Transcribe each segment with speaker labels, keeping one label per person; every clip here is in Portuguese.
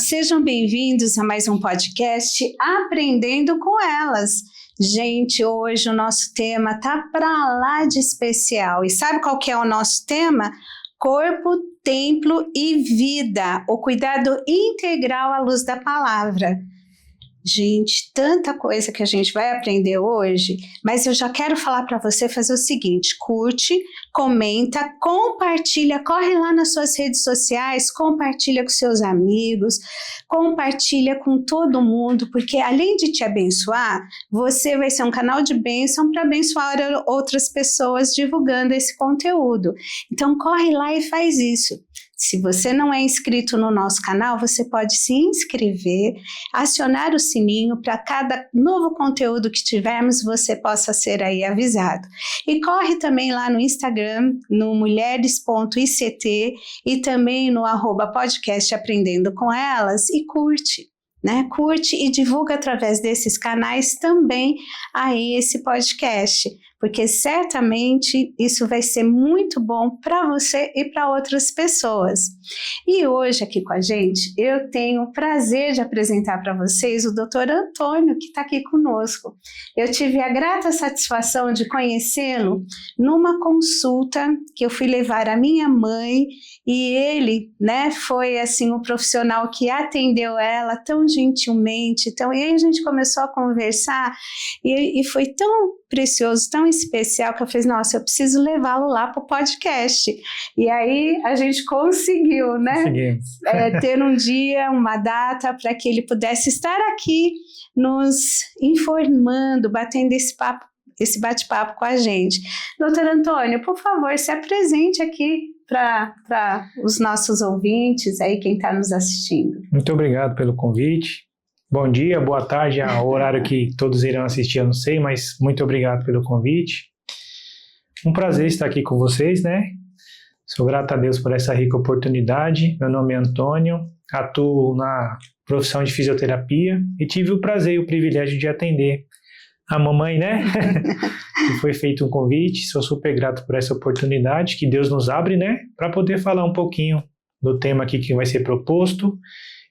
Speaker 1: sejam bem-vindos a mais um podcast Aprendendo com Elas. Gente, hoje o nosso tema tá para lá de especial. E sabe qual que é o nosso tema? Corpo, templo e vida, o cuidado integral à luz da palavra. Gente, tanta coisa que a gente vai aprender hoje, mas eu já quero falar para você fazer o seguinte: curte, comenta, compartilha, corre lá nas suas redes sociais, compartilha com seus amigos, compartilha com todo mundo, porque além de te abençoar, você vai ser um canal de bênção para abençoar outras pessoas divulgando esse conteúdo. Então corre lá e faz isso. Se você não é inscrito no nosso canal, você pode se inscrever, acionar o sininho para cada novo conteúdo que tivermos, você possa ser aí avisado. E corre também lá no Instagram, no mulheres.ict e também no @podcast Aprendendo com Elas e curte. Curte e divulga através desses canais também aí esse podcast, porque certamente isso vai ser muito bom para você e para outras pessoas. E hoje aqui com a gente, eu tenho o prazer de apresentar para vocês o Dr. Antônio, que está aqui conosco. Eu tive a grata satisfação de conhecê-lo numa consulta que eu fui levar a minha mãe, e ele, foi assim o profissional que atendeu ela tão gentilmente. Então, e aí a gente começou a conversar e foi tão precioso, tão especial, que eu falei, nossa, eu preciso levá-lo lá para o podcast. E aí a gente conseguiu, ter um dia, uma data para que ele pudesse estar aqui nos informando, batendo esse bate-papo com a gente. Doutor Antônio, por favor, se apresente aqui para os nossos ouvintes, aí quem está nos assistindo.
Speaker 2: Muito obrigado pelo convite. Bom dia, boa tarde, o horário que todos irão assistir eu não sei, mas muito obrigado pelo convite. Um prazer estar aqui com vocês, Sou grato a Deus por essa rica oportunidade. Meu nome é Antônio, atuo na profissão de fisioterapia e tive o prazer e o privilégio de atender a mamãe, que foi feito um convite. Sou super grato por essa oportunidade que Deus nos abre, para poder falar um pouquinho do tema aqui que vai ser proposto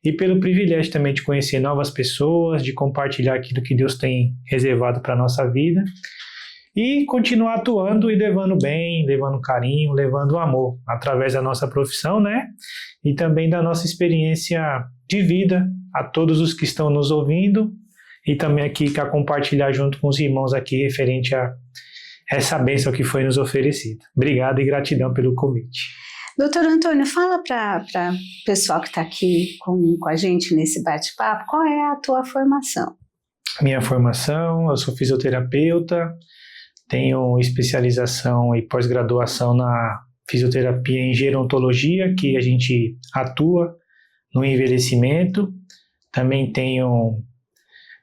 Speaker 2: e pelo privilégio também de conhecer novas pessoas, de compartilhar aquilo que Deus tem reservado para a nossa vida e continuar atuando e levando bem, levando carinho, levando amor através da nossa profissão, e também da nossa experiência de vida a todos os que estão nos ouvindo e também aqui para compartilhar junto com os irmãos aqui referente a essa bênção que foi nos oferecida. Obrigado e gratidão pelo convite.
Speaker 1: Doutor Antônio, fala para o pessoal que está aqui com a gente nesse bate-papo, qual é a tua formação?
Speaker 2: Minha formação, eu sou fisioterapeuta, tenho especialização e pós-graduação na fisioterapia em gerontologia, que a gente atua no envelhecimento. Também tenho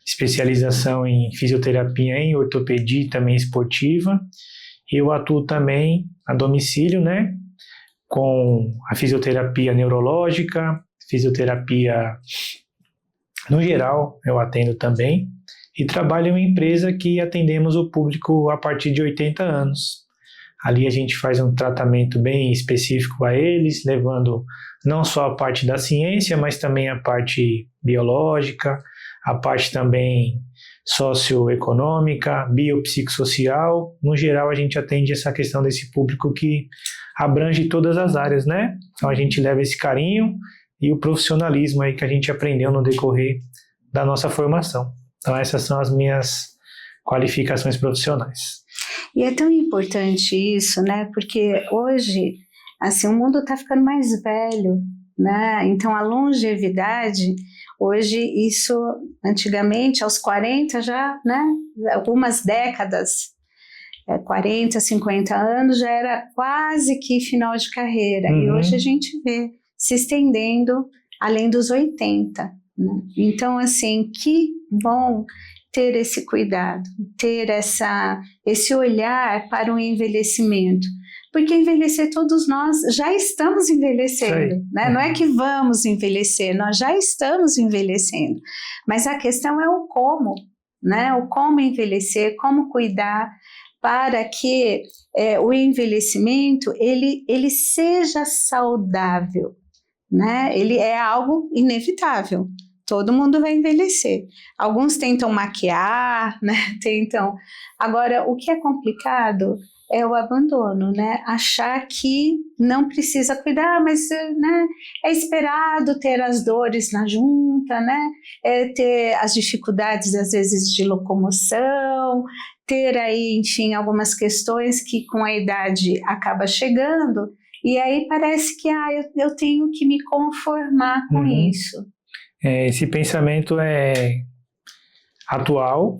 Speaker 2: especialização em fisioterapia em ortopedia, também esportiva. Eu atuo também a domicílio, com a fisioterapia neurológica, fisioterapia no geral, eu atendo também. E trabalho em uma empresa que atendemos o público a partir de 80 anos. Ali a gente faz um tratamento bem específico a eles, levando não só a parte da ciência, mas também a parte biológica, a parte também socioeconômica, biopsicossocial. No geral, a gente atende essa questão desse público que abrange todas as áreas, Então a gente leva esse carinho e o profissionalismo aí que a gente aprendeu no decorrer da nossa formação. Então essas são as minhas qualificações profissionais.
Speaker 1: E é tão importante isso, porque hoje, assim, o mundo está ficando mais velho, Então a longevidade, hoje isso, antigamente, aos 40 já, algumas décadas, 40, 50 anos já era quase que final de carreira. E hoje a gente vê se estendendo além dos 80. Então, assim, que bom ter esse cuidado, ter esse olhar para o envelhecimento. Porque envelhecer, todos nós já estamos envelhecendo, Não é que vamos envelhecer, nós já estamos envelhecendo. Mas a questão é o como, O como envelhecer, como cuidar, para que o envelhecimento ele seja saudável, né? Ele é algo inevitável. Todo mundo vai envelhecer. Alguns tentam maquiar, né? Agora, o que é complicado é o abandono, né? Achar que não precisa cuidar, mas, né, é esperado ter as dores na junta, né? É ter as dificuldades, às vezes, de locomoção, ter aí, enfim, algumas questões que com a idade acaba chegando, e aí parece que eu tenho que me conformar com isso.
Speaker 2: Esse pensamento é atual,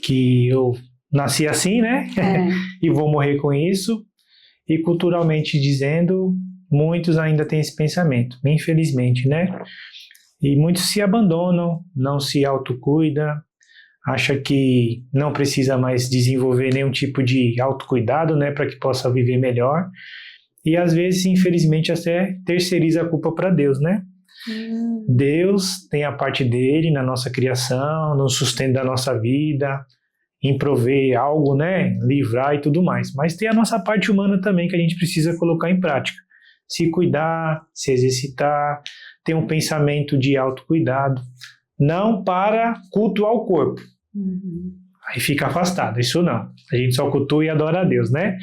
Speaker 2: que eu nasci assim, né? E vou morrer com isso. E culturalmente dizendo, muitos ainda têm esse pensamento, infelizmente, né? E muitos se abandonam, não se autocuidam, acha que não precisa mais desenvolver nenhum tipo de autocuidado, né, para que possa viver melhor. E às vezes, infelizmente, até terceiriza a culpa para Deus, né? Deus tem a parte dele na nossa criação, no sustento da nossa vida, em prover algo, né, livrar e tudo mais. Mas tem a nossa parte humana também que a gente precisa colocar em prática. Se cuidar, se exercitar, ter um pensamento de autocuidado, não para cultuar o corpo. Aí fica afastado, isso não. A gente só cultua e adora a Deus, né?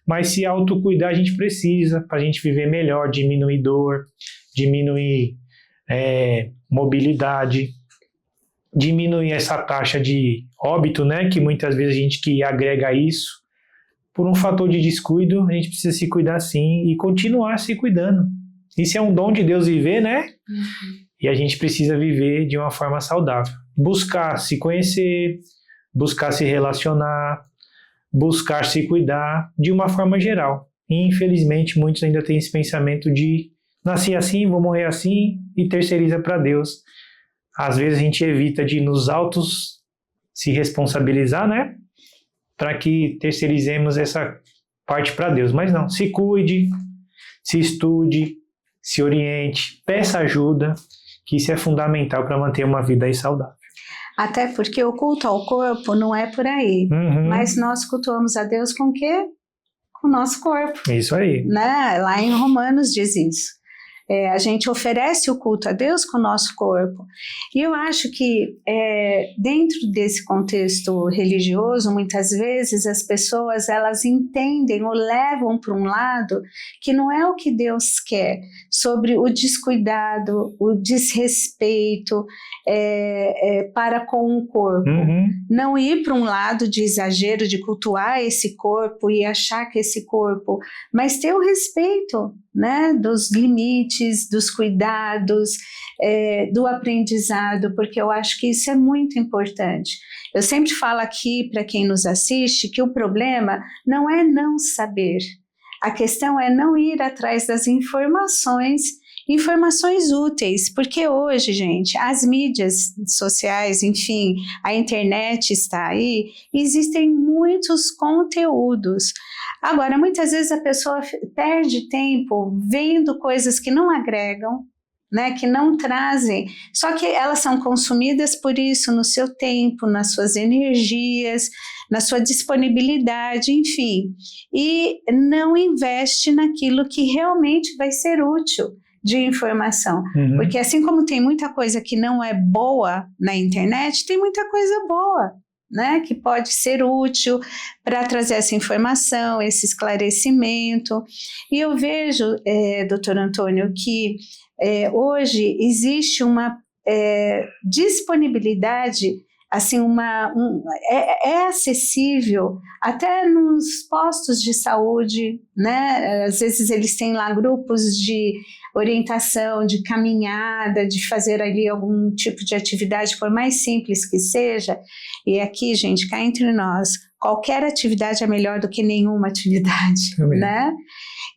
Speaker 2: Mas se autocuidar a gente precisa para a gente viver melhor, diminuir dor, diminuir mobilidade, diminuir essa taxa de óbito, né, que muitas vezes a gente que agrega isso, por um fator de descuido, a gente precisa se cuidar sim e continuar se cuidando. Isso é um dom de Deus viver, né? E a gente precisa viver de uma forma saudável. Buscar se conhecer, buscar se relacionar, buscar se cuidar de uma forma geral. E, infelizmente, muitos ainda têm esse pensamento de nasci assim, vou morrer assim, e terceiriza para Deus. Às vezes a gente evita de nos autos se responsabilizar, né? Para que terceirizemos essa parte para Deus. Mas não, se cuide, se estude, se oriente, peça ajuda, que isso é fundamental para manter uma vida aí saudável.
Speaker 1: Até porque o culto ao corpo não é por aí, mas nós cultuamos a Deus com o quê? Com o nosso corpo.
Speaker 2: Isso aí.
Speaker 1: Né? Lá em Romanos diz isso. A gente oferece o culto a Deus com o nosso corpo. E eu acho que dentro desse contexto religioso, muitas vezes as pessoas elas entendem ou levam para um lado que não é o que Deus quer, sobre o descuidado, o desrespeito para com o corpo. Não ir para um lado de exagero, de cultuar esse corpo e achar que esse corpo, mas ter o respeito, né, dos limites, dos cuidados, do aprendizado, porque eu acho que isso é muito importante. Eu sempre falo aqui para quem nos assiste que o problema não é não saber, a questão é não ir atrás das informações úteis, porque hoje, gente, as mídias sociais, enfim, a internet está aí, existem muitos conteúdos. Agora, muitas vezes a pessoa perde tempo vendo coisas que não agregam, né, que não trazem, só que elas são consumidas por isso no seu tempo, nas suas energias, na sua disponibilidade, enfim, e não investe naquilo que realmente vai ser útil de informação, porque assim como tem muita coisa que não é boa na internet, tem muita coisa boa, né, que pode ser útil para trazer essa informação, esse esclarecimento. E eu vejo, doutor Antônio, que hoje existe uma disponibilidade, assim, é acessível até nos postos de saúde, né? Às vezes eles têm lá grupos de orientação, de caminhada, de fazer ali algum tipo de atividade, por mais simples que seja. E aqui, gente, cá entre nós, qualquer atividade é melhor do que nenhuma atividade, né?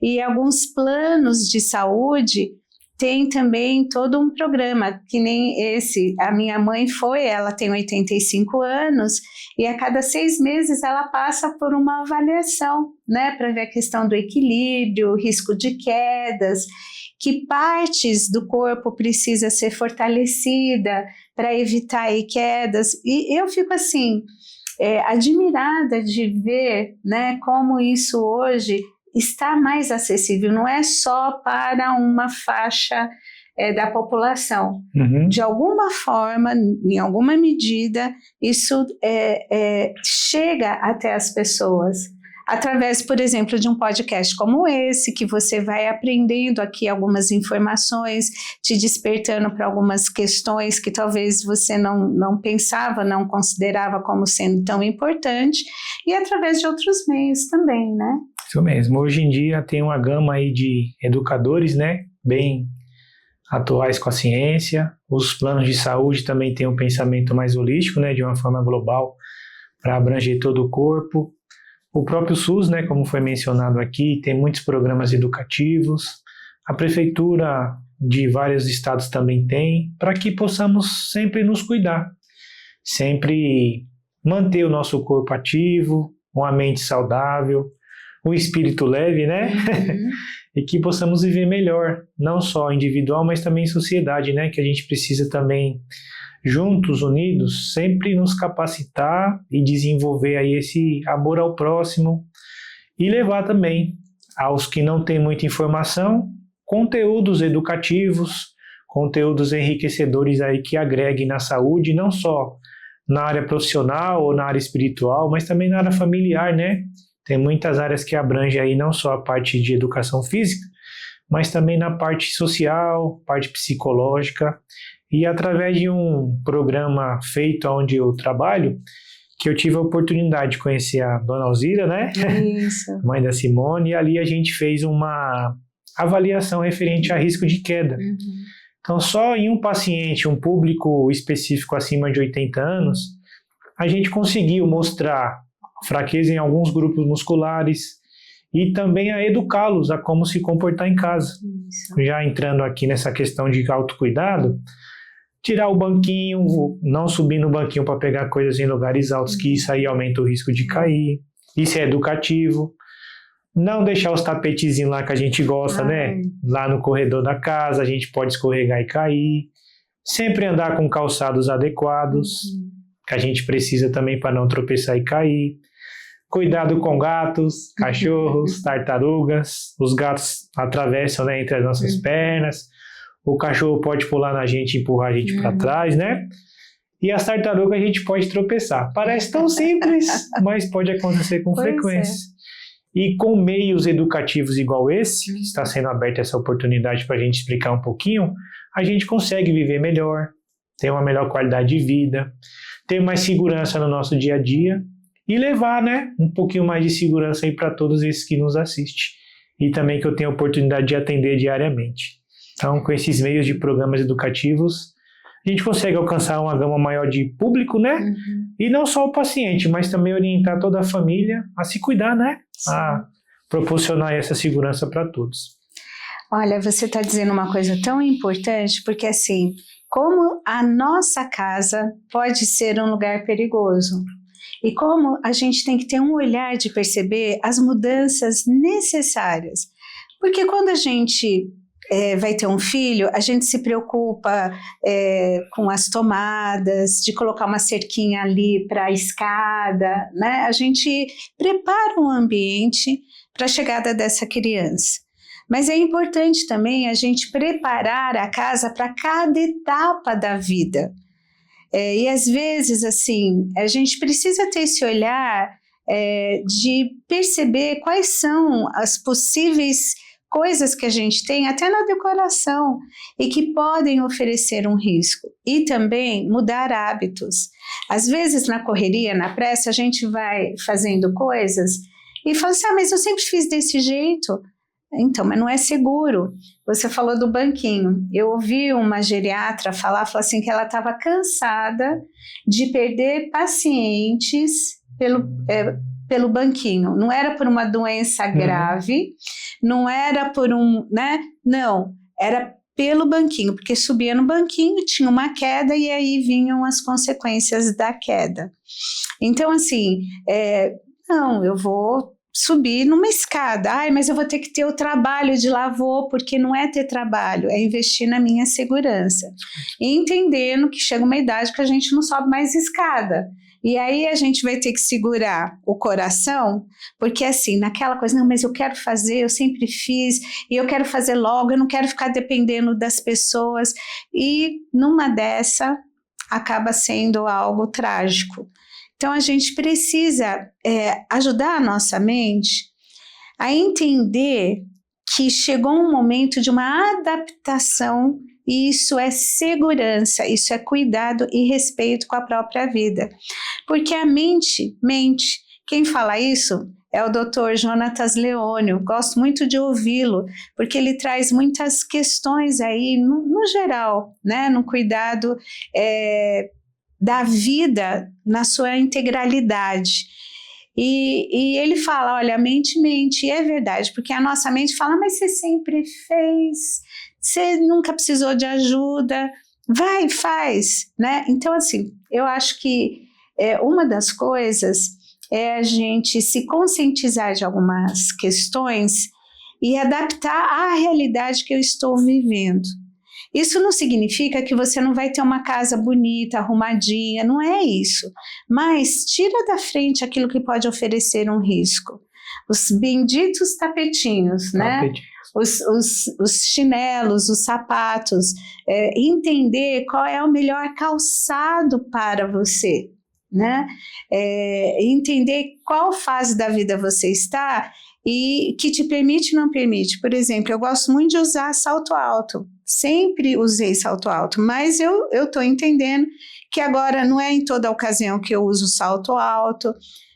Speaker 1: E alguns planos de saúde tem também todo um programa, que nem esse. A minha mãe ela tem 85 anos, e a cada 6 meses ela passa por uma avaliação, né, para ver a questão do equilíbrio, risco de quedas, que partes do corpo precisa ser fortalecida para evitar aí quedas. E eu fico assim, admirada de ver, né, como isso hoje está mais acessível, não é só para uma faixa da população. De alguma forma, em alguma medida, isso chega até as pessoas. Através, por exemplo, de um podcast como esse, que você vai aprendendo aqui algumas informações, te despertando para algumas questões que talvez você não pensava, não considerava como sendo tão importante, e através de outros meios também, né?
Speaker 2: Isso mesmo. Hoje em dia tem uma gama aí de educadores, né? Bem atuais com a ciência. Os planos de saúde também têm um pensamento mais holístico, né? De uma forma global, para abranger todo o corpo. O próprio SUS, né, como foi mencionado aqui, tem muitos programas educativos. A prefeitura de vários estados também tem, para que possamos sempre nos cuidar, sempre manter o nosso corpo ativo, uma mente saudável, um espírito leve, né? E que possamos viver melhor, não só individual, mas também em sociedade, né? Que a gente precisa também, juntos, unidos, sempre nos capacitar e desenvolver aí esse amor ao próximo e levar também aos que não têm muita informação, conteúdos educativos, conteúdos enriquecedores aí que agreguem na saúde, não só na área profissional ou na área espiritual, mas também na área familiar, né? Tem muitas áreas que abrangem aí não só a parte de educação física, mas também na parte social, parte psicológica. E através de um programa feito onde eu trabalho, que eu tive a oportunidade de conhecer a dona Alzira, né?
Speaker 1: Isso.
Speaker 2: Mãe da Simone, e ali a gente fez uma avaliação referente a risco de queda. Então, só em um paciente, um público específico acima de 80 anos, a gente conseguiu mostrar fraqueza em alguns grupos musculares e também a educá-los a como se comportar em casa.
Speaker 1: Isso.
Speaker 2: Já entrando aqui nessa questão de autocuidado, tirar o banquinho, não subir no banquinho para pegar coisas em lugares altos, que isso aí aumenta o risco de cair. Isso é educativo. Não deixar os tapetezinhos lá que a gente gosta, né? Lá no corredor da casa, a gente pode escorregar e cair. Sempre andar com calçados adequados, que a gente precisa também para não tropeçar e cair. Cuidado com gatos, cachorros, tartarugas. Os gatos atravessam, né, entre as nossas pernas. O cachorro pode pular na gente e empurrar a gente para trás, né? E as tartarugas a gente pode tropeçar. Parece tão simples, mas pode acontecer com frequência. E com meios educativos igual esse, que está sendo aberta essa oportunidade para a gente explicar um pouquinho, a gente consegue viver melhor, ter uma melhor qualidade de vida, ter mais segurança no nosso dia a dia e levar, né, um pouquinho mais de segurança aí para todos esses que nos assistem. E também que eu tenho a oportunidade de atender diariamente. Então, com esses meios de programas educativos, a gente consegue alcançar uma gama maior de público, né? E não só o paciente, mas também orientar toda a família a se cuidar, né? Sim. A proporcionar essa segurança para todos.
Speaker 1: Olha, você está dizendo uma coisa tão importante, porque assim, como a nossa casa pode ser um lugar perigoso, e como a gente tem que ter um olhar de perceber as mudanças necessárias. Porque quando a gente vai ter um filho, a gente se preocupa com as tomadas, de colocar uma cerquinha ali para a escada, né? A gente prepara um ambiente para a chegada dessa criança. Mas é importante também a gente preparar a casa para cada etapa da vida. E às vezes, assim, a gente precisa ter esse olhar de perceber quais são as possíveis coisas que a gente tem até na decoração e que podem oferecer um risco. E também mudar hábitos. Às vezes na correria, na pressa, a gente vai fazendo coisas e fala assim, mas eu sempre fiz desse jeito. Então, mas não é seguro. Você falou do banquinho. Eu ouvi uma geriatra falou assim que ela estava cansada de perder pacientes pelo banquinho. Não era por uma doença grave, não era por né? Não, era pelo banquinho, porque subia no banquinho, tinha uma queda e aí vinham as consequências da queda. Então, assim, não, eu vou subir numa escada. Ai, mas eu vou ter que ter o trabalho de lá, vou, porque não é ter trabalho, é investir na minha segurança. E entendendo que chega uma idade que a gente não sobe mais escada. E aí a gente vai ter que segurar o coração, porque assim, naquela coisa, não, mas eu quero fazer, eu sempre fiz, e eu quero fazer logo, eu não quero ficar dependendo das pessoas. E numa dessa, acaba sendo algo trágico. Então, a gente precisa ajudar a nossa mente a entender que chegou um momento de uma adaptação, e isso é segurança, isso é cuidado e respeito com a própria vida. Porque a mente, quem fala isso é o Dr. Jonatas Leônio, gosto muito de ouvi-lo, porque ele traz muitas questões aí, no geral, né, no cuidado da vida na sua integralidade. E ele fala, olha, a mente, e é verdade, porque a nossa mente fala, mas você sempre fez, você nunca precisou de ajuda, vai, faz, né? Então, assim, eu acho que uma das coisas é a gente se conscientizar de algumas questões e adaptar à realidade que eu estou vivendo. Isso não significa que você não vai ter uma casa bonita, arrumadinha, não é isso. Mas tira da frente aquilo que pode oferecer um risco. Os benditos tapetinhos, né? Os chinelos, os sapatos, entender qual é o melhor calçado para você, né? Entender qual fase da vida você está e que te permite ou não permite. Por exemplo, eu gosto muito de usar salto alto. Sempre usei salto alto, mas eu estou entendendo que agora não é em toda ocasião que eu uso salto alto.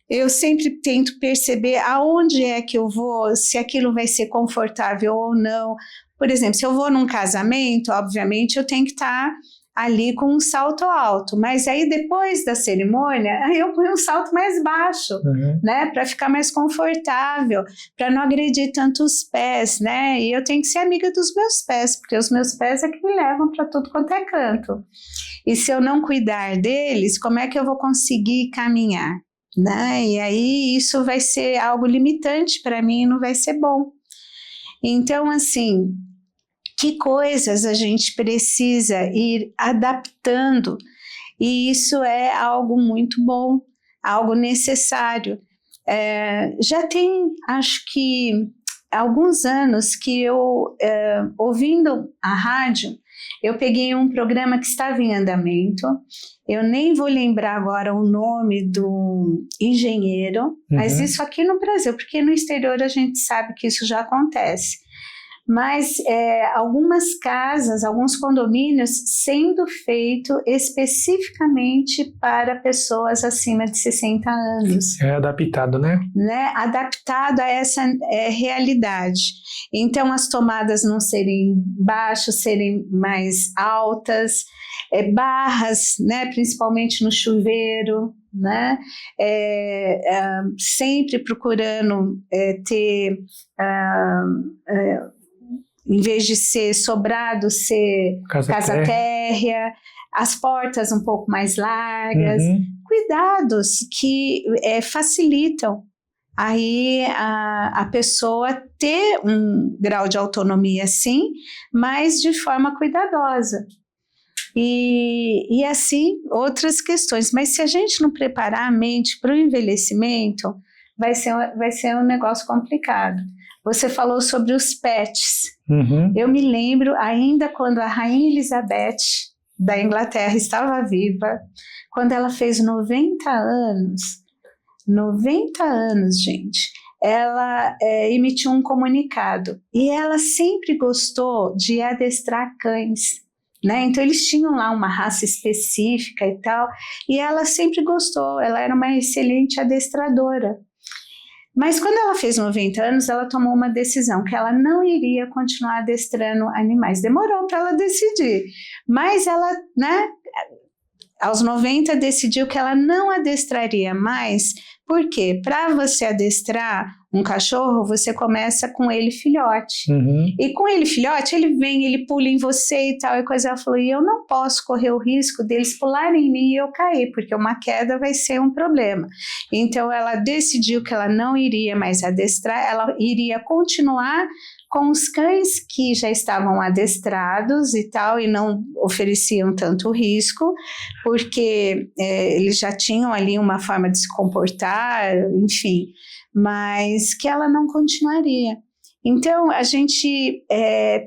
Speaker 1: Eu sempre tento perceber aonde é que eu vou, se aquilo vai ser confortável ou não. Por exemplo, se eu vou num casamento, obviamente eu tenho que estar ali com um salto alto, mas aí depois da cerimônia eu ponho um salto mais baixo, né, para ficar mais confortável, para não agredir tanto os pés, né, e eu tenho que ser amiga dos meus pés, porque os meus pés é que me levam para tudo quanto é canto, e se eu não cuidar deles, como é que eu vou conseguir caminhar, né, e aí isso vai ser algo limitante para mim e não vai ser bom. Então, assim, que coisas a gente precisa ir adaptando, e isso é algo muito bom, algo necessário. Já tem, acho que, alguns anos que eu, ouvindo a rádio, eu peguei um programa que estava em andamento, eu nem vou lembrar agora o nome do engenheiro, mas isso aqui no Brasil, porque no exterior a gente sabe que isso já acontece. Mas algumas casas, alguns condomínios sendo feito especificamente para pessoas acima de 60 anos.
Speaker 2: É adaptado, né?
Speaker 1: Adaptado a essa realidade. Então, as tomadas não serem baixas, serem mais altas, barras, né, principalmente no chuveiro, né? Sempre procurando ter... em vez de ser sobrado, ser casa térrea, as portas um pouco mais largas, cuidados que facilitam aí a pessoa ter um grau de autonomia, sim, mas de forma cuidadosa. E assim, outras questões. Mas se a gente não preparar a mente para o envelhecimento, vai ser um negócio complicado. Você falou sobre os pets. Eu me lembro ainda quando a Rainha Elizabeth da Inglaterra estava viva, quando ela fez 90 anos. 90 anos, gente. Ela emitiu um comunicado e ela sempre gostou de adestrar cães, né? Então eles tinham lá uma raça específica e tal, e ela sempre gostou, ela era uma excelente adestradora. Mas quando ela fez 90 anos, ela tomou uma decisão que ela não iria continuar adestrando animais. Demorou para ela decidir, mas ela, né, aos 90 decidiu que ela não adestraria mais. Por quê? Para você adestrar um cachorro, você começa com ele filhote. E com ele filhote, ele vem, ele pula em você e tal, e coisa. Ela falou, e eu não posso correr o risco deles pularem em mim e eu cair, porque uma queda vai ser um problema. Então, ela decidiu que ela não iria mais adestrar, ela iria continuar com os cães que já estavam adestrados e tal, e não ofereciam tanto risco, porque eles já tinham ali uma forma de se comportar, enfim, mas que ela não continuaria. Então, a gente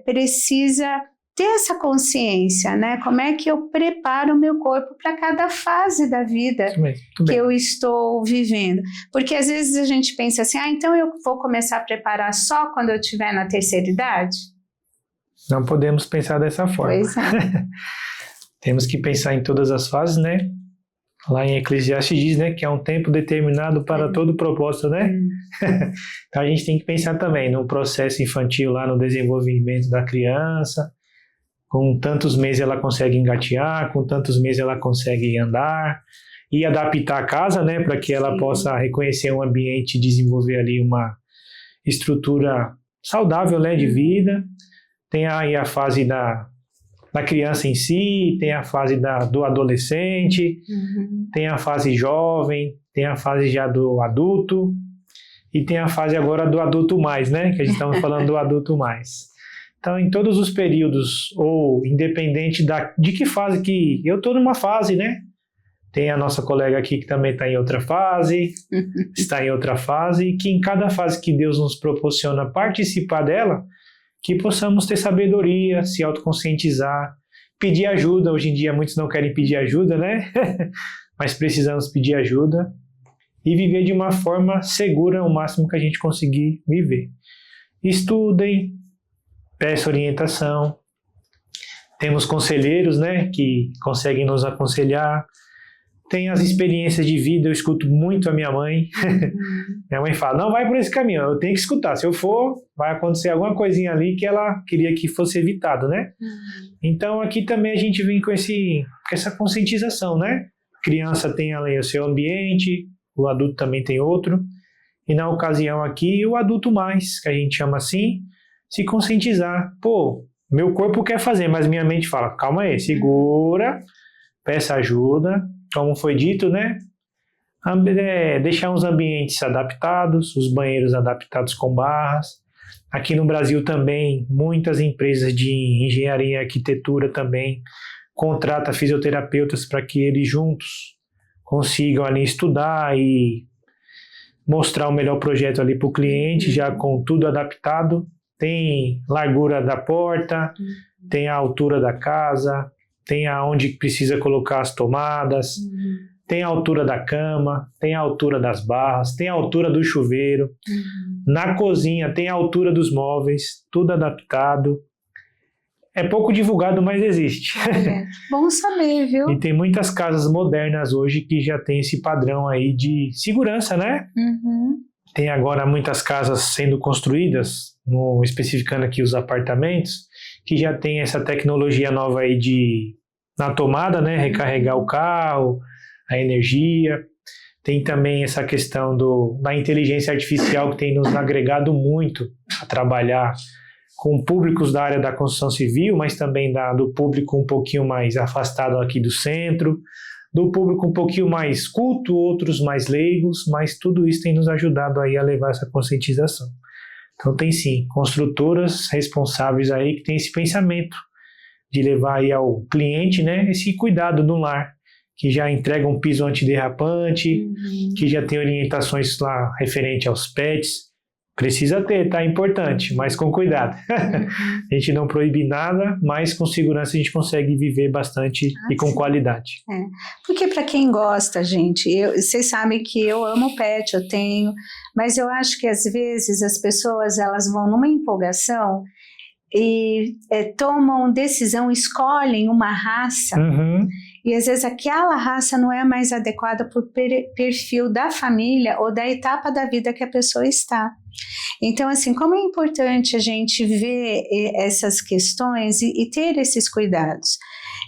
Speaker 1: precisa ter essa consciência, né? Como é que eu preparo o meu corpo para cada fase da vida que eu estou vivendo? Porque às vezes a gente pensa assim, então eu vou começar a preparar só quando eu estiver na terceira idade?
Speaker 2: Não podemos pensar dessa forma.
Speaker 1: Pois é.
Speaker 2: Temos que pensar em todas as fases, né? Lá em Eclesiastes diz, né, que é um tempo determinado para todo propósito, né? Então a gente tem que pensar também no processo infantil, lá no desenvolvimento da criança. Com tantos meses ela consegue engatear, com tantos meses ela consegue andar e adaptar a casa, né, para que ela possa reconhecer um ambiente e desenvolver ali uma estrutura saudável, né, de vida. Tem aí a fase da criança em si, tem a fase do adolescente, tem a fase jovem, tem a fase já do adulto e tem a fase agora do adulto mais, né, que a gente estamos falando do adulto mais. Então, em todos os períodos, ou independente de que fase que... Eu estou numa fase, né? Tem a nossa colega aqui que também está em outra fase, está em outra fase, e que em cada fase que Deus nos proporciona participar dela, que possamos ter sabedoria, se autoconscientizar, pedir ajuda. Hoje em dia muitos não querem pedir ajuda, né? Mas precisamos pedir ajuda e viver de uma forma segura o máximo que a gente conseguir viver. Estudem, peça orientação, temos conselheiros, né, que conseguem nos aconselhar, tem as experiências de vida, eu escuto muito a minha mãe, minha mãe fala, não vai por esse caminho, eu tenho que escutar, se eu for, vai acontecer alguma coisinha ali que ela queria que fosse evitado, né? Então aqui também a gente vem com essa conscientização, né? A criança tem ali o seu ambiente, o adulto também tem outro, e na ocasião aqui o adulto mais, que a gente chama assim, se conscientizar. Pô, meu corpo quer fazer, mas minha mente fala, calma aí, segura, peça ajuda, como foi dito, né? Deixar os ambientes adaptados, os banheiros adaptados com barras. Aqui no Brasil também, muitas empresas de engenharia e arquitetura também contratam fisioterapeutas para que eles juntos consigam ali estudar e mostrar o melhor projeto ali para o cliente, já com tudo adaptado. Tem largura da porta, tem a altura da casa, tem aonde precisa colocar as tomadas, tem a altura da cama, tem a altura das barras, tem a altura do chuveiro. Na cozinha tem a altura dos móveis, tudo adaptado. É pouco divulgado, mas existe.
Speaker 1: Bom saber, viu?
Speaker 2: E tem muitas casas modernas hoje que já tem esse padrão aí de segurança, né? Tem agora muitas casas sendo construídas, especificando aqui os apartamentos, que já tem essa tecnologia nova aí na tomada, né, recarregar o carro, a energia. Tem também essa questão da inteligência artificial que tem nos agregado muito a trabalhar com públicos da área da construção civil, mas também do público um pouquinho mais afastado aqui do centro, do público um pouquinho mais culto, outros mais leigos, mas tudo isso tem nos ajudado aí a levar essa conscientização. Então tem sim, construtoras responsáveis aí que tem esse pensamento de levar aí ao cliente, né, esse cuidado no lar, que já entrega um piso antiderrapante, que já tem orientações lá referente aos pets. Precisa ter, tá? Importante, mas com cuidado. A gente não proíbe nada, mas com segurança a gente consegue viver bastante e com qualidade.
Speaker 1: Porque para quem gosta, gente, vocês sabem que eu amo pet, eu tenho, mas eu acho que às vezes as pessoas elas vão numa empolgação e tomam decisão, escolhem uma raça, e às vezes aquela raça não é mais adequada para o perfil da família ou da etapa da vida que a pessoa está. Então, assim, como é importante a gente ver essas questões e ter esses cuidados.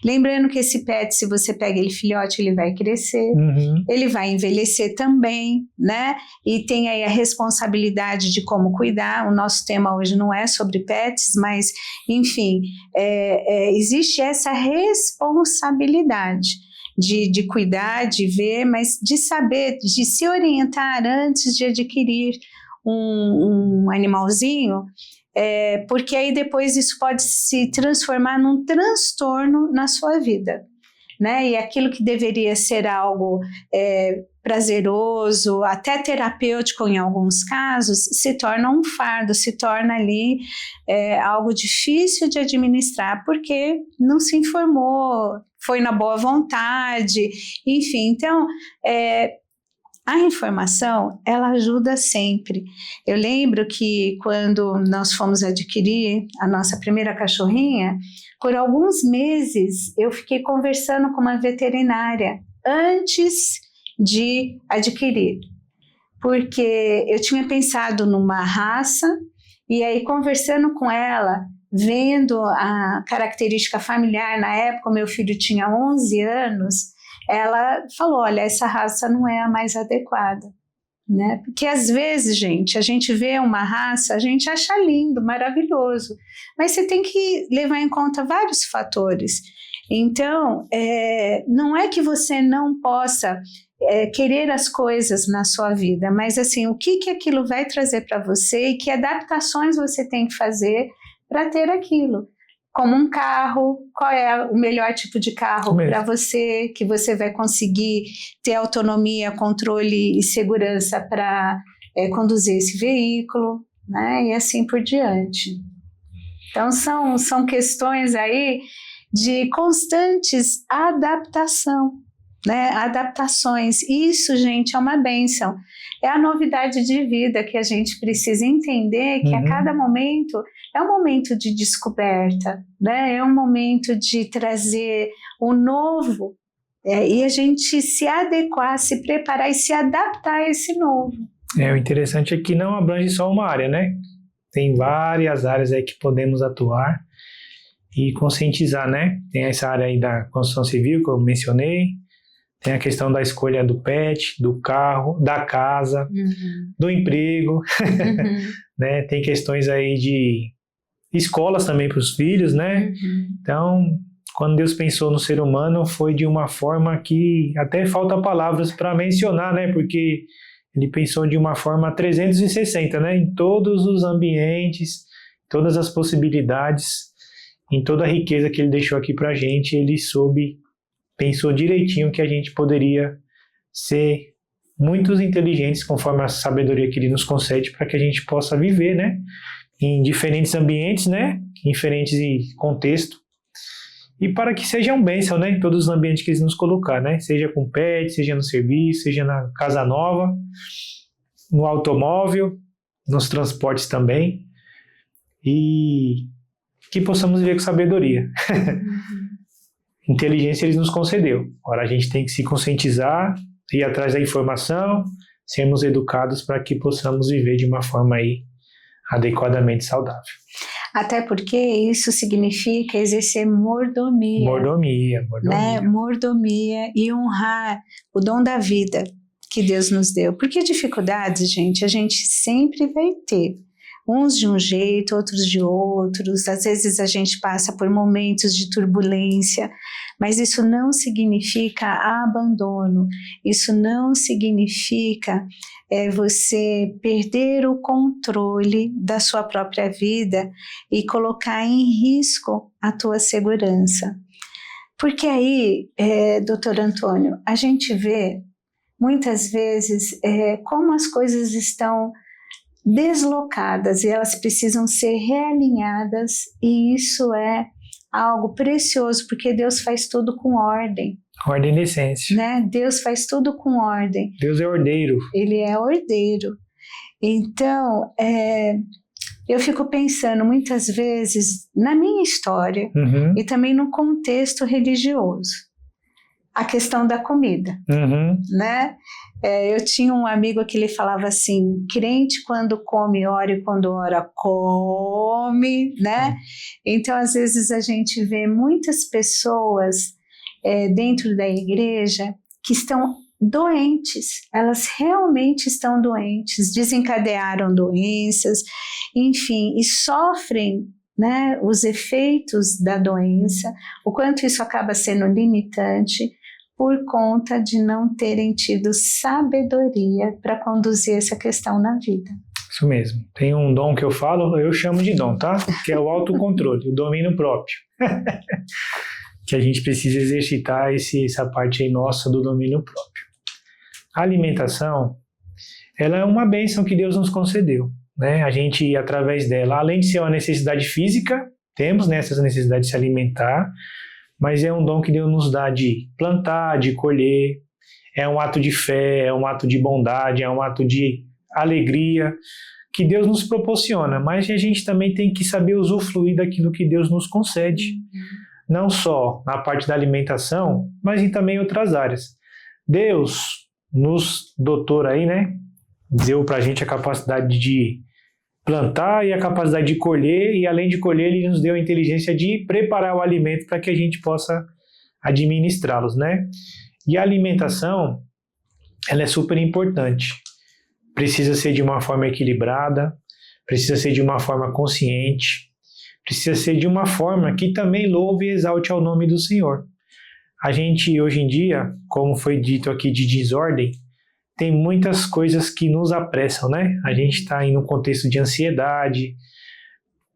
Speaker 1: Lembrando que esse pet, se você pega ele filhote, ele vai crescer, ele vai envelhecer também, né? E tem aí a responsabilidade de como cuidar. O nosso tema hoje não é sobre pets, mas, enfim, existe essa responsabilidade de cuidar, de ver, mas de saber, de se orientar antes de adquirir um animalzinho, porque aí depois isso pode se transformar num transtorno na sua vida, né? E aquilo que deveria ser algo prazeroso, até terapêutico em alguns casos, se torna um fardo, se torna ali algo difícil de administrar, porque não se informou, foi na boa vontade, enfim. Então, a informação, ela ajuda sempre. Eu lembro que quando nós fomos adquirir a nossa primeira cachorrinha, por alguns meses eu fiquei conversando com uma veterinária antes de adquirir, porque eu tinha pensado numa raça, e aí conversando com ela, vendo a característica familiar, na época meu filho tinha 11 anos, ela falou, olha, essa raça não é a mais adequada, né? Porque às vezes, gente, a gente vê uma raça, a gente acha lindo, maravilhoso, mas você tem que levar em conta vários fatores. Então, não é que você não possa querer as coisas na sua vida, mas assim, o que aquilo vai trazer para você e que adaptações você tem que fazer para ter aquilo. Como um carro, qual é o melhor tipo de carro para você, que você vai conseguir ter autonomia, controle e segurança para conduzir esse veículo, né? E assim por diante. Então são questões aí de constantes adaptação, né? Adaptações. Isso, gente, é uma bênção. É a novidade de vida que a gente precisa entender, que a cada momento é um momento de descoberta, né? É um momento de trazer o novo, e a gente se adequar, se preparar e se adaptar a esse novo.
Speaker 2: O interessante é que não abrange só uma área, né? Tem várias áreas aí que podemos atuar e conscientizar, né? Tem essa área aí da construção civil que eu mencionei, tem a questão da escolha do pet, do carro, da casa, do emprego, né? Tem questões aí de escolas também para os filhos, né? Então, quando Deus pensou no ser humano, foi de uma forma que até falta palavras para mencionar, né? Porque Ele pensou de uma forma 360, né? Em todos os ambientes, todas as possibilidades, em toda a riqueza que Ele deixou aqui para a gente, Ele pensou direitinho que a gente poderia ser muito inteligentes conforme a sabedoria que Ele nos concede para que a gente possa viver, né? Em diferentes ambientes, né? Em diferentes contextos. E para que seja um bênção, né? Em todos os ambientes que Ele nos colocar, né? Seja com pet, seja no serviço, seja na casa nova, no automóvel, nos transportes também. E que possamos viver com sabedoria. Inteligência Ele nos concedeu. Agora a gente tem que se conscientizar, ir atrás da informação, sermos educados para que possamos viver de uma forma aí adequadamente saudável.
Speaker 1: Até porque isso significa exercer mordomia.
Speaker 2: Mordomia.
Speaker 1: Né? Mordomia e honrar o dom da vida que Deus nos deu. Porque dificuldades, gente, a gente sempre vai ter. Uns de um jeito, outros de outros. Às vezes a gente passa por momentos de turbulência, mas isso não significa abandono. Isso não significa você perder o controle da sua própria vida e colocar em risco a tua segurança. Porque aí, doutor Antônio, a gente vê muitas vezes como as coisas estão deslocadas e elas precisam ser realinhadas, e isso é algo precioso, porque Deus faz tudo com ordem.
Speaker 2: Ordem de essência.
Speaker 1: Né? Deus faz tudo com ordem.
Speaker 2: Deus é ordeiro.
Speaker 1: Ele é ordeiro. Então, eu fico pensando muitas vezes na minha história e também no contexto religioso. a questão da comida, né? Eu tinha um amigo que ele falava assim, crente quando come, ora, e quando ora, come, né? Então, às vezes, a gente vê muitas pessoas dentro da igreja que estão doentes, elas realmente estão doentes, desencadearam doenças, enfim, e sofrem, né, os efeitos da doença, o quanto isso acaba sendo limitante por conta de não terem tido sabedoria para conduzir essa questão na vida.
Speaker 2: Isso mesmo. Tem um dom que eu falo, eu chamo de dom, tá? Que é o autocontrole, o domínio próprio. Que a gente precisa exercitar essa parte aí nossa do domínio próprio. A alimentação, ela é uma bênção que Deus nos concedeu, né? A gente, através dela, além de ser uma necessidade física, temos, né, essa necessidade de se alimentar, mas é um dom que Deus nos dá de plantar, de colher, é um ato de fé, é um ato de bondade, é um ato de alegria que Deus nos proporciona, mas a gente também tem que saber usufruir daquilo que Deus nos concede, não só na parte da alimentação, mas também em outras áreas. Deus nos dotou aí, né, deu pra gente a capacidade de plantar e a capacidade de colher, e além de colher, ele nos deu a inteligência de preparar o alimento para que a gente possa administrá-los, né? E a alimentação, ela é super importante. Precisa ser de uma forma equilibrada, precisa ser de uma forma consciente, precisa ser de uma forma que também louve e exalte ao nome do Senhor. A gente, hoje em dia, como foi dito aqui, de desordem, tem muitas coisas que nos apressam, né? A gente está em um contexto de ansiedade,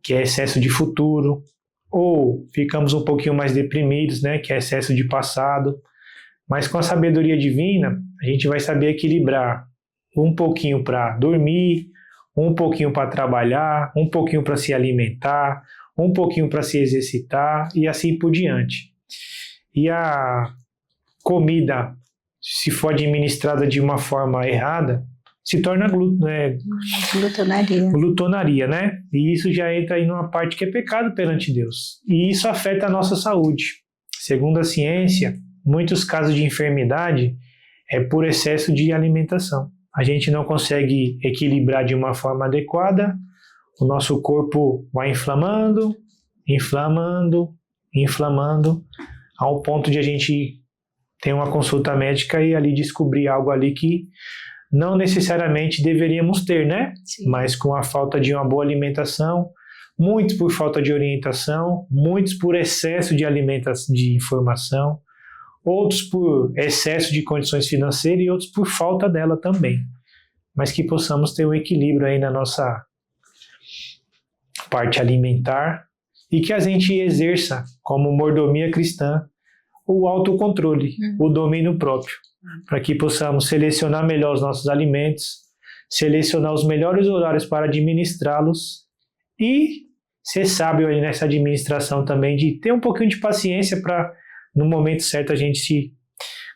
Speaker 2: que é excesso de futuro, ou ficamos um pouquinho mais deprimidos, né? Que é excesso de passado. Mas com a sabedoria divina, a gente vai saber equilibrar um pouquinho para dormir, um pouquinho para trabalhar, um pouquinho para se alimentar, um pouquinho para se exercitar e assim por diante. E a comida, se for administrada de uma forma errada, se torna glutonaria, né? E isso já entra aí numa parte que é pecado perante Deus. E isso afeta a nossa saúde. Segundo a ciência, muitos casos de enfermidade é por excesso de alimentação. A gente não consegue equilibrar de uma forma adequada, o nosso corpo vai inflamando, ao ponto de a gente ter uma consulta médica e ali descobrir algo ali que não necessariamente deveríamos ter, né? Sim. Mas com a falta de uma boa alimentação, muitos por falta de orientação, muitos por excesso de informação, outros por excesso de condições financeiras e outros por falta dela também. Mas que possamos ter um equilíbrio aí na nossa parte alimentar e que a gente exerça como mordomia cristã o autocontrole, o domínio próprio, para que possamos selecionar melhor os nossos alimentos, selecionar os melhores horários para administrá-los e ser sábio aí nessa administração também, de ter um pouquinho de paciência para, no momento certo, a gente se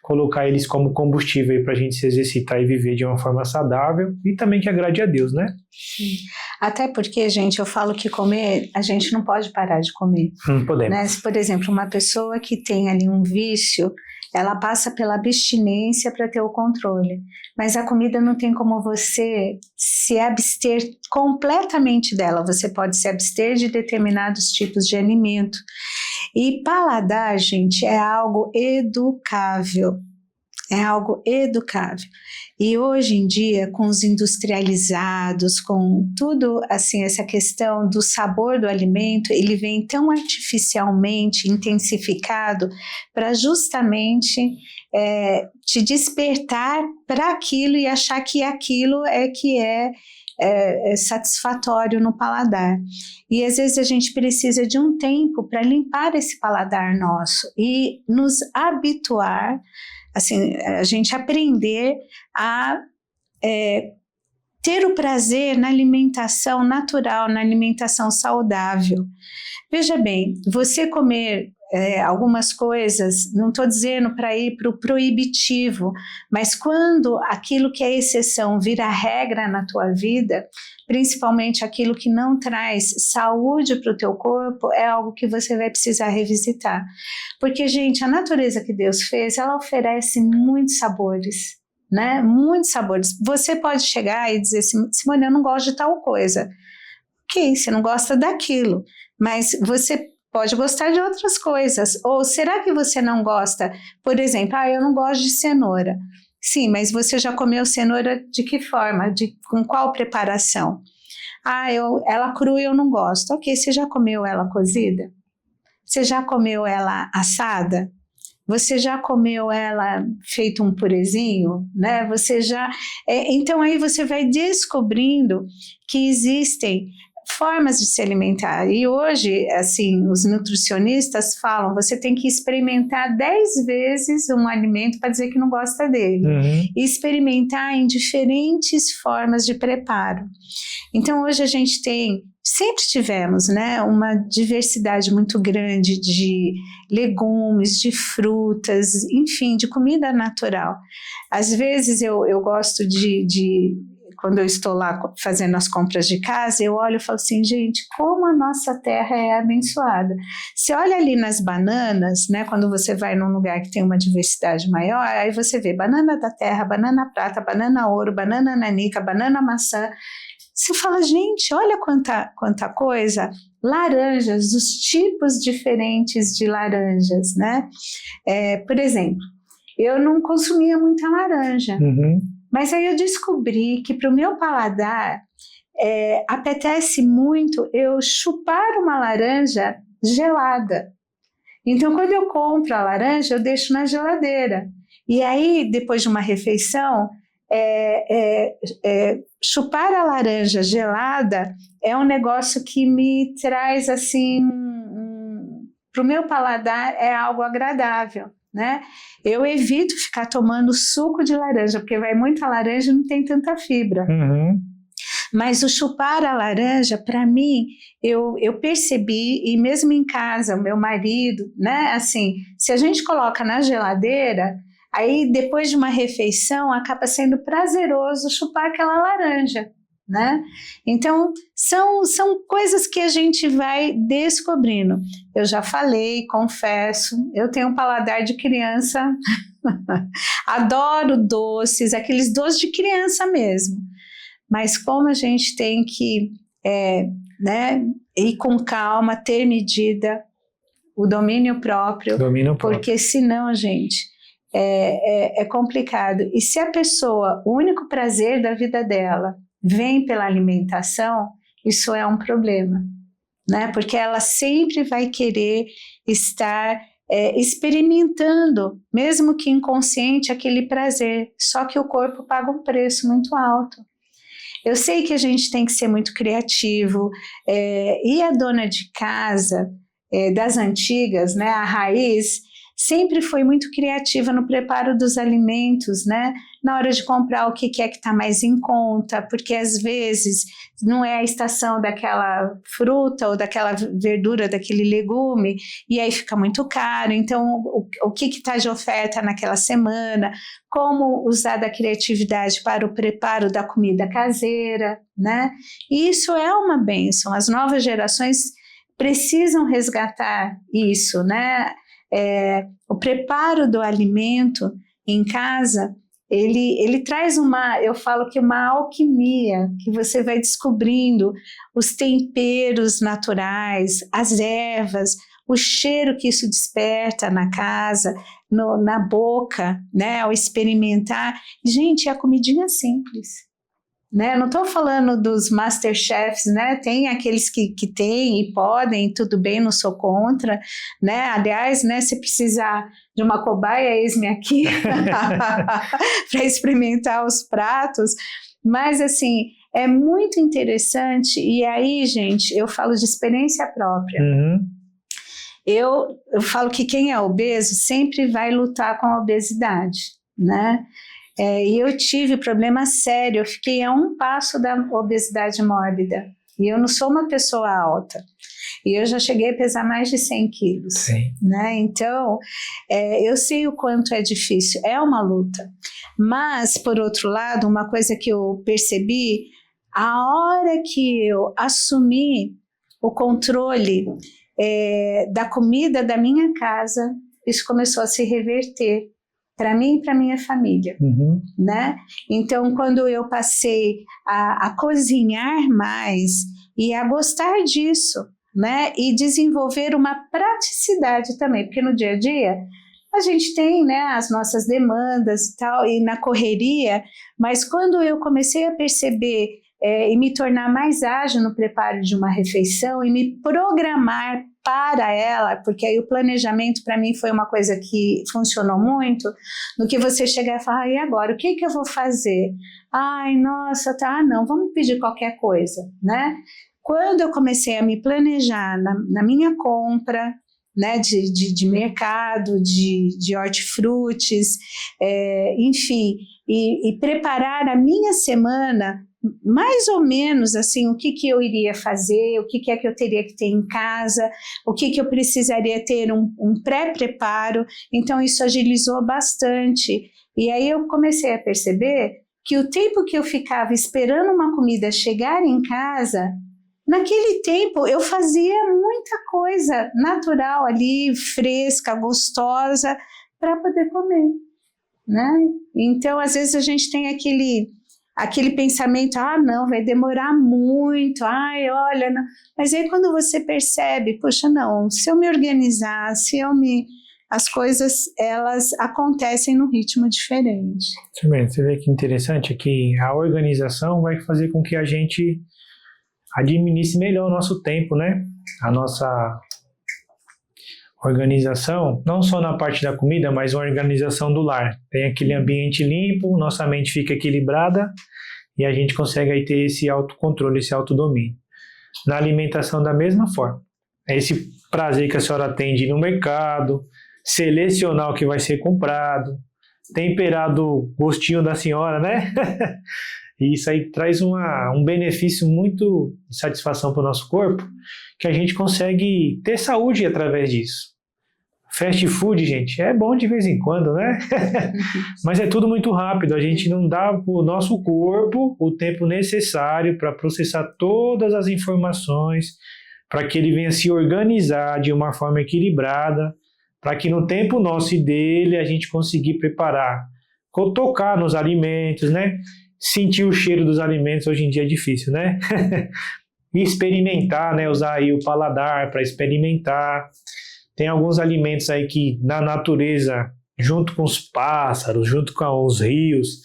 Speaker 2: colocar eles como combustível para a gente se exercitar e viver de uma forma saudável e também que agrade a Deus, né?
Speaker 1: Sim. Até porque, gente, eu falo que comer, a gente não pode parar de comer.
Speaker 2: Não podemos.
Speaker 1: Né? Se, por exemplo, uma pessoa que tem ali um vício, ela passa pela abstinência para ter o controle. Mas a comida não tem como você se abster completamente dela. Você pode se abster de determinados tipos de alimento. E paladar, gente, é algo educável. É algo educável. E hoje em dia, com os industrializados, com tudo, assim, essa questão do sabor do alimento, ele vem tão artificialmente intensificado para justamente te despertar para aquilo e achar que aquilo é que é satisfatório no paladar. E às vezes a gente precisa de um tempo para limpar esse paladar nosso e nos habituar, assim, a gente aprender a ter o prazer na alimentação natural, na alimentação saudável. Veja bem, você comer algumas coisas, não estou dizendo para ir para o proibitivo, mas quando aquilo que é exceção vira regra na tua vida, principalmente aquilo que não traz saúde para o teu corpo, é algo que você vai precisar revisitar. Porque, gente, a natureza que Deus fez, ela oferece muitos sabores, né? Muitos sabores. Você pode chegar e dizer assim, Simone, eu não gosto de tal coisa. Ok, você não gosta daquilo, mas você pode gostar de outras coisas. Ou será que você não gosta, por exemplo, eu não gosto de cenoura. Sim, mas você já comeu cenoura de que forma? Com qual preparação? Ela crua eu não gosto. Ok, você já comeu ela cozida? Você já comeu ela assada? Você já comeu ela feito um purezinho, né? Você já... então aí você vai descobrindo que existem formas de se alimentar. E hoje, assim, os nutricionistas falam, você tem que experimentar 10 vezes um alimento para dizer que não gosta dele. E experimentar em diferentes formas de preparo. Então, hoje a gente sempre tivemos, né, uma diversidade muito grande de legumes, de frutas, enfim, de comida natural. Às vezes eu gosto quando eu estou lá fazendo as compras de casa, eu olho e falo assim, gente, como a nossa terra é abençoada. Você olha ali nas bananas, né, quando você vai num lugar que tem uma diversidade maior, aí você vê banana da terra, banana prata, banana ouro, banana nanica, banana maçã. Você fala, gente, olha quanta coisa. Laranjas, os tipos diferentes de laranjas, né? Por exemplo, eu não consumia muita laranja. Mas aí eu descobri que para o meu paladar apetece muito eu chupar uma laranja gelada. Então, quando eu compro a laranja, eu deixo na geladeira. E aí, depois de uma refeição, chupar a laranja gelada é um negócio que me traz, assim, para o meu paladar é algo agradável. Né? Eu evito ficar tomando suco de laranja, porque vai muita laranja e não tem tanta fibra. Mas o chupar a laranja, para mim, eu percebi, e mesmo em casa, o meu marido, né? Assim, se a gente coloca na geladeira, aí depois de uma refeição, acaba sendo prazeroso chupar aquela laranja. Né? Então, são coisas que a gente vai descobrindo. Eu já falei, confesso, eu tenho um paladar de criança, adoro doces, aqueles doces de criança mesmo. Mas como a gente tem que né, ir com calma, ter medida, o domínio próprio, porque senão, gente, é complicado. E se a pessoa, o único prazer da vida dela vem pela alimentação, isso é um problema, né? Porque ela sempre vai querer estar experimentando, mesmo que inconsciente, aquele prazer, só que o corpo paga um preço muito alto. Eu sei que a gente tem que ser muito criativo, e a dona de casa das antigas, né, a raiz, sempre foi muito criativa no preparo dos alimentos, né? Na hora de comprar o que é que está mais em conta, porque às vezes não é a estação daquela fruta ou daquela verdura, daquele legume, e aí fica muito caro. Então, o que está de oferta naquela semana, como usar da criatividade para o preparo da comida caseira, né? E isso é uma bênção. As novas gerações precisam resgatar isso, né? O preparo do alimento em casa, ele traz eu falo que uma alquimia, que você vai descobrindo os temperos naturais, as ervas, o cheiro que isso desperta na casa, na boca, né, ao experimentar. Gente, é a comidinha simples. Né? Não estou falando dos Masterchefs, né? Tem aqueles que têm e podem, tudo bem, não sou contra, né? Aliás, né, se precisar de uma cobaia, eis-me aqui para experimentar os pratos, mas assim, é muito interessante, e aí, gente, eu falo de experiência própria. Eu falo que quem é obeso sempre vai lutar com a obesidade, né? E eu tive problema sério, eu fiquei a um passo da obesidade mórbida, E eu não sou uma pessoa alta. E eu já cheguei a pesar mais de 100 quilos.
Speaker 2: Sim.
Speaker 1: Né? Então, eu sei o quanto é difícil, é uma luta. Mas, por outro lado, uma coisa que eu percebi, a hora que eu assumi o controle da comida da minha casa, isso começou a se reverter para mim e para minha família, né? Então, quando eu passei a cozinhar mais e a gostar disso, né? E desenvolver uma praticidade também, porque no dia a dia a gente tem, né, as nossas demandas e tal, e na correria, mas quando eu comecei a perceber e me tornar mais ágil no preparo de uma refeição e me programar para ela, porque aí o planejamento para mim foi uma coisa que funcionou muito, no que você chegar e falar, e agora, o que eu vou fazer? Ai, nossa, não, vamos pedir qualquer coisa, né? Quando eu comecei a me planejar na minha compra, né, de mercado, de hortifrutis, enfim, e preparar a minha semana, mais ou menos assim, o que eu iria fazer, o que é que eu teria que ter em casa, o que eu precisaria ter um pré-preparo, então isso agilizou bastante. E aí eu comecei a perceber que o tempo que eu ficava esperando uma comida chegar em casa, naquele tempo eu fazia muita coisa natural ali, fresca, gostosa, para poder comer, né? Então, às vezes a gente tem aquele pensamento, não, vai demorar muito, olha, não. Mas aí quando você percebe, poxa, não, se eu me organizar, as coisas, elas acontecem num ritmo diferente.
Speaker 2: Você vê que interessante que a organização vai fazer com que a gente administre melhor o nosso tempo, né? A nossa organização, não só na parte da comida, mas uma organização do lar. Tem aquele ambiente limpo, nossa mente fica equilibrada e a gente consegue aí ter esse autocontrole, esse autodomínio. Na alimentação da mesma forma. É esse prazer que a senhora tem de ir no mercado, selecionar o que vai ser comprado, temperar do gostinho da senhora, né? E isso aí traz um benefício muito de satisfação para o nosso corpo, que a gente consegue ter saúde através disso. Fast food, gente, é bom de vez em quando, né? Mas é tudo muito rápido, a gente não dá para o nosso corpo o tempo necessário para processar todas as informações, para que ele venha se organizar de uma forma equilibrada, para que no tempo nosso e dele a gente conseguir preparar, tocar nos alimentos, né? Sentir o cheiro dos alimentos hoje em dia é difícil, né? E experimentar, né? Usar aí o paladar para experimentar. Tem alguns alimentos aí que na natureza, junto com os pássaros, junto com os rios,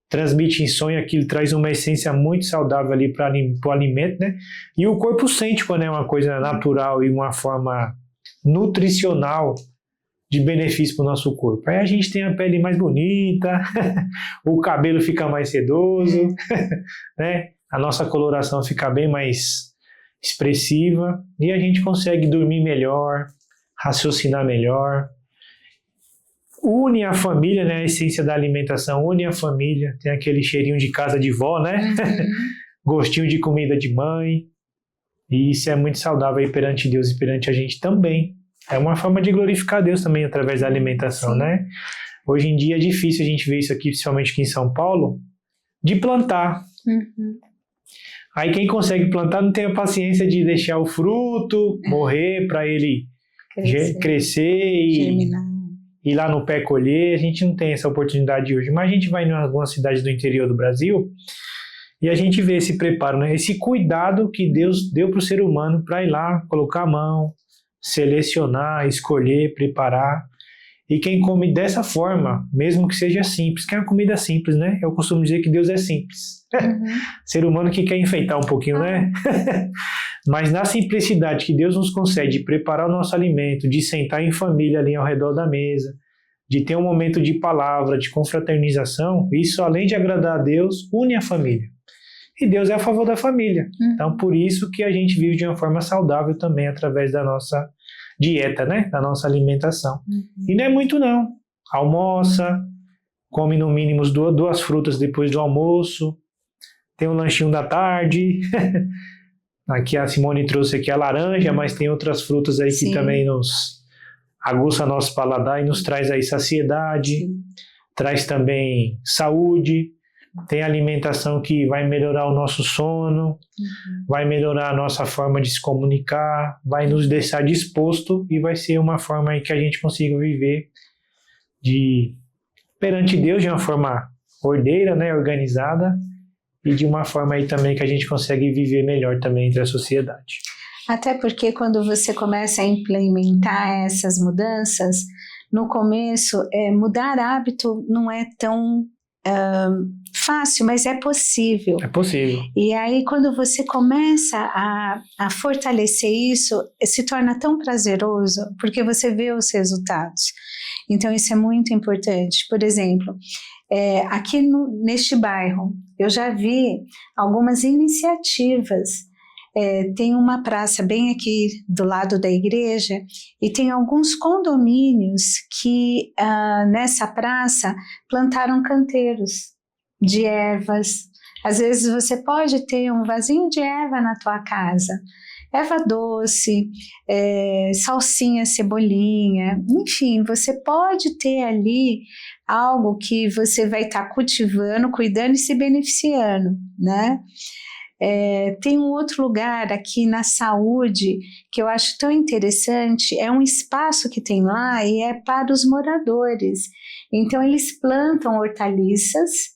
Speaker 2: transmitem sonho, aquilo traz uma essência muito saudável ali para o alimento, né? E o corpo sente quando é uma coisa natural e uma forma nutricional de benefício para o nosso corpo. Aí a gente tem a pele mais bonita, o cabelo fica mais sedoso, né? A nossa coloração fica bem mais expressiva e a gente consegue dormir melhor, raciocinar melhor. Une a família, né? A essência da alimentação une a família, tem aquele cheirinho de casa de vó, né? Gostinho de comida de mãe. E isso é muito saudável aí perante Deus e perante a gente também. É uma forma de glorificar Deus também através da alimentação, sim, né? Hoje em dia é difícil a gente ver isso aqui, principalmente aqui em São Paulo, de plantar. Aí quem consegue plantar não tem a paciência de deixar o fruto morrer para ele crescer e germinar. Ir lá no pé colher. A gente não tem essa oportunidade hoje, mas a gente vai em algumas cidades do interior do Brasil e a gente vê esse preparo, né? Esse cuidado que Deus deu para o ser humano para ir lá, colocar a mão, selecionar, escolher, preparar. E quem come dessa forma, mesmo que seja simples, que é uma comida simples, né? Eu costumo dizer que Deus é simples. Ser humano que quer enfeitar um pouquinho, né? Mas na simplicidade que Deus nos concede de preparar o nosso alimento, de sentar em família ali ao redor da mesa, de ter um momento de palavra, de confraternização, isso além de agradar a Deus, une a família. E Deus é a favor da família. Então, por isso que a gente vive de uma forma saudável também através da nossa dieta, né? Da nossa alimentação. E não é muito, não. Almoça, come no mínimo duas frutas depois do almoço, tem um lanchinho da tarde, Aqui a Simone trouxe aqui a laranja, mas tem outras frutas aí
Speaker 1: Sim.
Speaker 2: que também nos aguça nosso paladar e nos traz aí saciedade,
Speaker 1: Sim.
Speaker 2: traz também saúde, tem alimentação que vai melhorar o nosso sono, vai melhorar a nossa forma de se comunicar, vai nos deixar disposto e vai ser uma forma aí que a gente consiga viver perante Deus de uma forma ordeira, né, organizada, e de uma forma aí também que a gente consegue viver melhor também entre a sociedade.
Speaker 1: Até porque quando você começa a implementar essas mudanças, no começo, mudar hábito não é tão fácil, mas é possível.
Speaker 2: É possível.
Speaker 1: E aí, quando você começa a fortalecer isso, se torna tão prazeroso, porque você vê os resultados. Então, isso é muito importante. Por exemplo, aqui neste bairro, eu já vi algumas iniciativas. Tem uma praça bem aqui do lado da igreja e tem alguns condomínios que nessa praça plantaram canteiros de ervas. Às vezes você pode ter um vasinho de erva na tua casa, erva doce, salsinha, cebolinha, enfim, você pode ter ali algo que você vai estar cultivando, cuidando e se beneficiando, né? Tem um outro lugar aqui na saúde que eu acho tão interessante, é um espaço que tem lá e é para os moradores. Então eles plantam hortaliças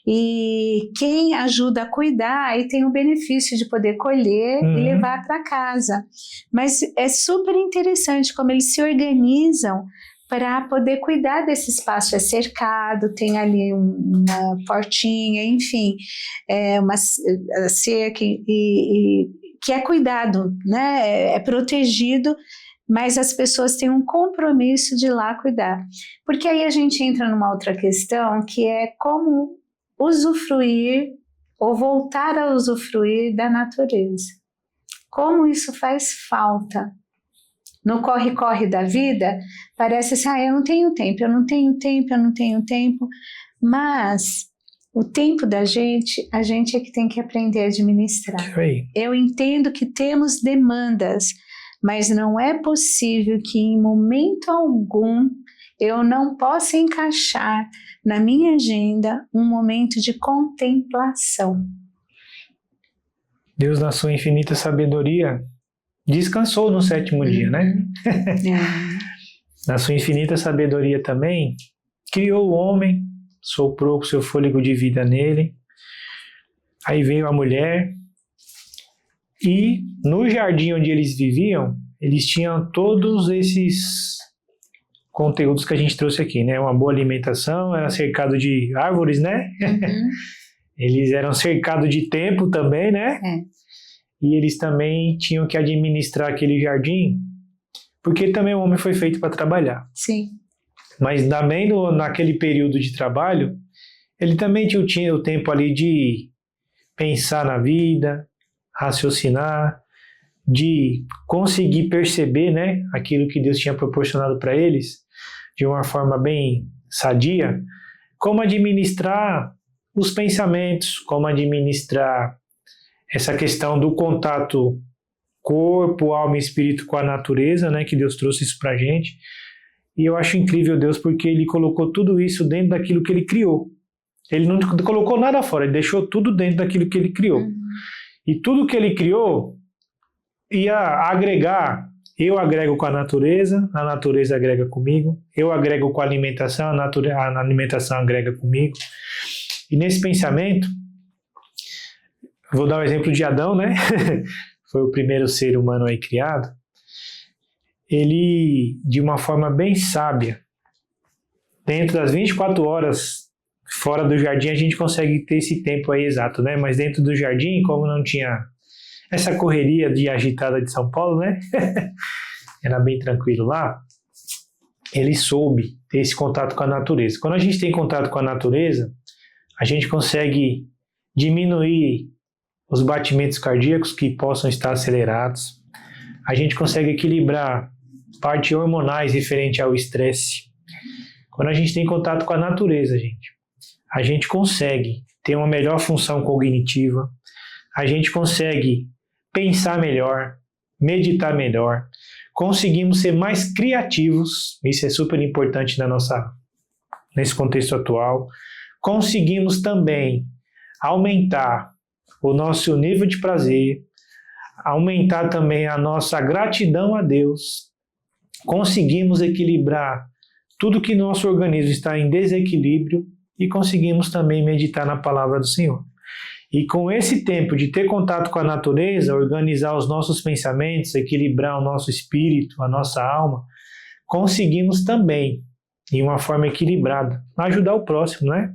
Speaker 1: e quem ajuda a cuidar aí tem o benefício de poder colher e levar para casa. Mas é super interessante como eles se organizam para poder cuidar desse espaço. É cercado, tem ali uma portinha, enfim, uma cerca e que é cuidado, né? É protegido, mas as pessoas têm um compromisso de ir lá cuidar. Porque aí a gente entra numa outra questão, que é como usufruir ou voltar a usufruir da natureza. Como isso faz falta. No corre-corre da vida, parece assim, eu não tenho tempo, mas o tempo da gente, a gente é que tem que aprender a administrar.
Speaker 2: Oi.
Speaker 1: Eu entendo que temos demandas, mas não é possível que em momento algum eu não possa encaixar na minha agenda um momento de contemplação.
Speaker 2: Deus, na sua infinita sabedoria, descansou no sétimo dia, né? Na sua infinita sabedoria também, criou o homem, soprou o seu fôlego de vida nele, aí veio a mulher, e no jardim onde eles viviam, eles tinham todos esses conteúdos que a gente trouxe aqui, né? Uma boa alimentação, era cercado de árvores, né? Eles eram cercados de tempo também, né? E eles também tinham que administrar aquele jardim, porque também o homem foi feito para trabalhar.
Speaker 1: Sim.
Speaker 2: Mas também naquele período de trabalho, ele também tinha o tempo ali de pensar na vida, raciocinar, de conseguir perceber, né, aquilo que Deus tinha proporcionado para eles de uma forma bem sadia, como administrar os pensamentos, como administrar essa questão do contato corpo, alma e espírito com a natureza, né, que Deus trouxe isso pra gente. E eu acho incrível Deus porque Ele colocou tudo isso dentro daquilo que Ele criou. Ele não colocou nada fora, Ele deixou tudo dentro daquilo que Ele criou. E tudo que Ele criou ia agregar, eu agrego com a natureza agrega comigo, eu agrego com a alimentação, a alimentação agrega comigo. E nesse pensamento, vou dar o exemplo de Adão, né? Foi o primeiro ser humano aí criado. Ele, de uma forma bem sábia, dentro das 24 horas fora do jardim, a gente consegue ter esse tempo aí exato, né? Mas dentro do jardim, como não tinha essa correria de agitada de São Paulo, né? Era bem tranquilo lá. Ele soube ter esse contato com a natureza. Quando a gente tem contato com a natureza, a gente consegue diminuir os batimentos cardíacos que possam estar acelerados. A gente consegue equilibrar partes hormonais referente ao estresse. Quando a gente tem contato com a natureza, a gente consegue ter uma melhor função cognitiva, a gente consegue pensar melhor, meditar melhor, conseguimos ser mais criativos, isso é super importante nesse contexto atual, conseguimos também aumentar o nosso nível de prazer, aumentar também a nossa gratidão a Deus, conseguimos equilibrar tudo que nosso organismo está em desequilíbrio e conseguimos também meditar na palavra do Senhor. E com esse tempo de ter contato com a natureza, organizar os nossos pensamentos, equilibrar o nosso espírito, a nossa alma, conseguimos também, de uma forma equilibrada, ajudar o próximo, né?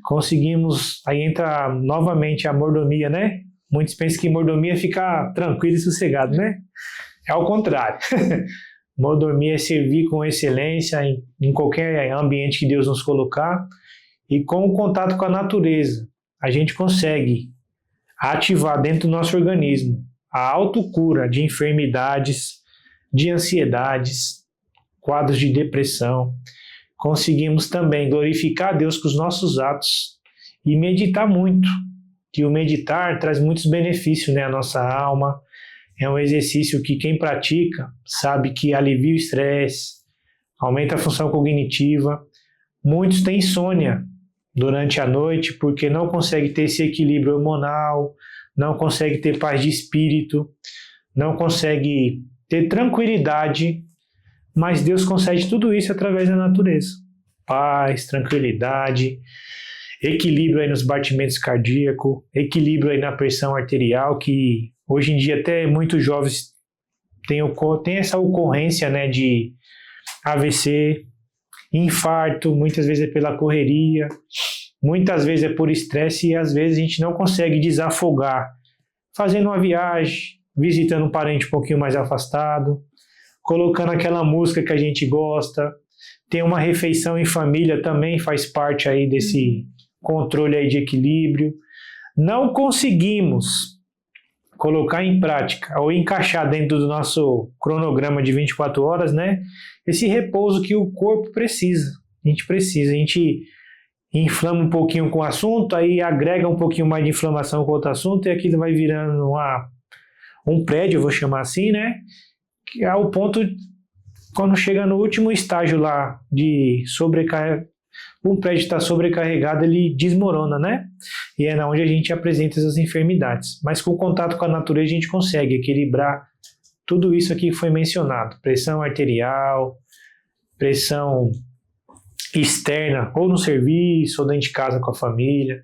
Speaker 2: Conseguimos, aí entra novamente a mordomia, né? Muitos pensam que mordomia é ficar tranquilo e sossegado, né? É ao contrário. Mordomia é servir com excelência em qualquer ambiente que Deus nos colocar, e com o contato com a natureza, a gente consegue ativar dentro do nosso organismo a autocura de enfermidades, de ansiedades, quadros de depressão. Conseguimos também glorificar a Deus com os nossos atos e meditar muito, que o meditar traz muitos benefícios, né, à nossa alma. É um exercício que quem pratica sabe que alivia o estresse, aumenta a função cognitiva. Muitos têm insônia durante a noite porque não conseguem ter esse equilíbrio hormonal, não conseguem ter paz de espírito, não conseguem ter tranquilidade, mas Deus concede tudo isso através da natureza. Paz, tranquilidade, equilíbrio aí nos batimentos cardíacos, equilíbrio aí na pressão arterial, que hoje em dia até muitos jovens têm essa ocorrência, né, de AVC, infarto, muitas vezes é pela correria, muitas vezes é por estresse e às vezes a gente não consegue desafogar fazendo uma viagem, visitando um parente um pouquinho mais afastado, colocando aquela música que a gente gosta, ter uma refeição em família também faz parte aí desse controle aí de equilíbrio. Não conseguimos colocar em prática ou encaixar dentro do nosso cronograma de 24 horas, né, esse repouso que o corpo precisa. A gente inflama um pouquinho com o assunto, aí agrega um pouquinho mais de inflamação com outro assunto e aquilo vai virando um prédio, eu vou chamar assim, né, que é o ponto, quando chega no último estágio lá de sobrecarga, um prédio está sobrecarregado, ele desmorona, né? E é onde a gente apresenta essas enfermidades. Mas com o contato com a natureza a gente consegue equilibrar tudo isso aqui que foi mencionado. Pressão arterial, pressão externa, ou no serviço, ou dentro de casa com a família.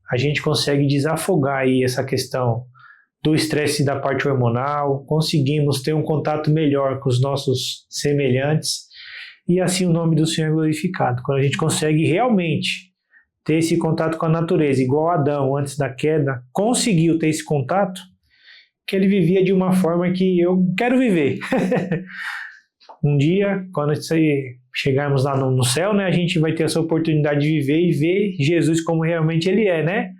Speaker 2: A gente consegue desafogar aí essa questão do estresse da parte hormonal, conseguimos ter um contato melhor com os nossos semelhantes, e assim o nome do Senhor é glorificado. Quando a gente consegue realmente ter esse contato com a natureza, igual Adão, antes da queda, conseguiu ter esse contato, que ele vivia de uma forma que eu quero viver. Um dia, quando chegarmos lá no céu, né, a gente vai ter essa oportunidade de viver e ver Jesus como realmente ele é, né?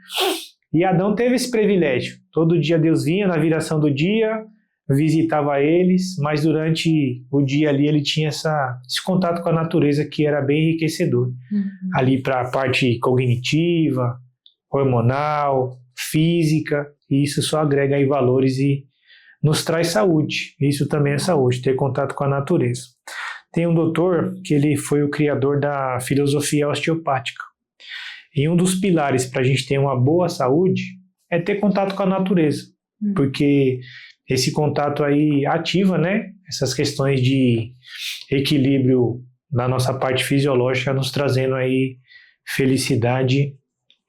Speaker 2: E Adão teve esse privilégio. Todo dia Deus vinha na viração do dia, visitava eles, mas durante o dia ali ele tinha esse contato com a natureza que era bem enriquecedor. Ali para a parte cognitiva, hormonal, física, e isso só agrega aí valores e nos traz saúde. Isso também é saúde, ter contato com a natureza. Tem um doutor que ele foi o criador da filosofia osteopática. E um dos pilares para a gente ter uma boa saúde é ter contato com a natureza, porque esse contato aí ativa, né, essas questões de equilíbrio na nossa parte fisiológica, nos trazendo aí felicidade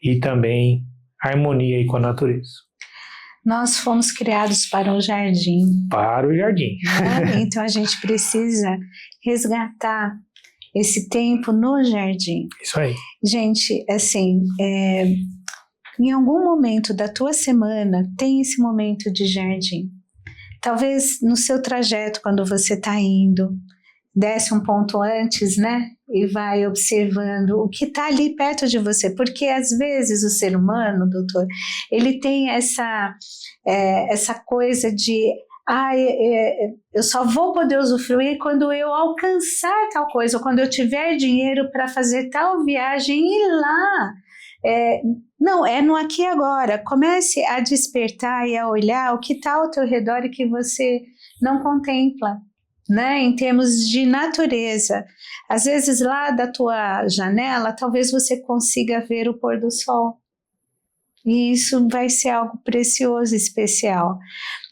Speaker 2: e também harmonia aí com a natureza.
Speaker 1: Nós fomos criados para o jardim.
Speaker 2: Para o jardim.
Speaker 1: Né? Então a gente precisa resgatar esse tempo no jardim.
Speaker 2: Isso aí.
Speaker 1: Gente, assim, em algum momento da tua semana tem esse momento de jardim. Talvez no seu trajeto, quando você está indo, desce um ponto antes, né? E vai observando o que está ali perto de você. Porque às vezes o ser humano, doutor, ele tem essa coisa de eu só vou poder usufruir quando eu alcançar tal coisa, ou quando eu tiver dinheiro para fazer tal viagem e ir lá Não, é no aqui e agora. Comece a despertar e a olhar o que está ao teu redor e que você não contempla, né? Em termos de natureza. Às vezes lá da tua janela, talvez você consiga ver o pôr do sol. E isso vai ser algo precioso, especial.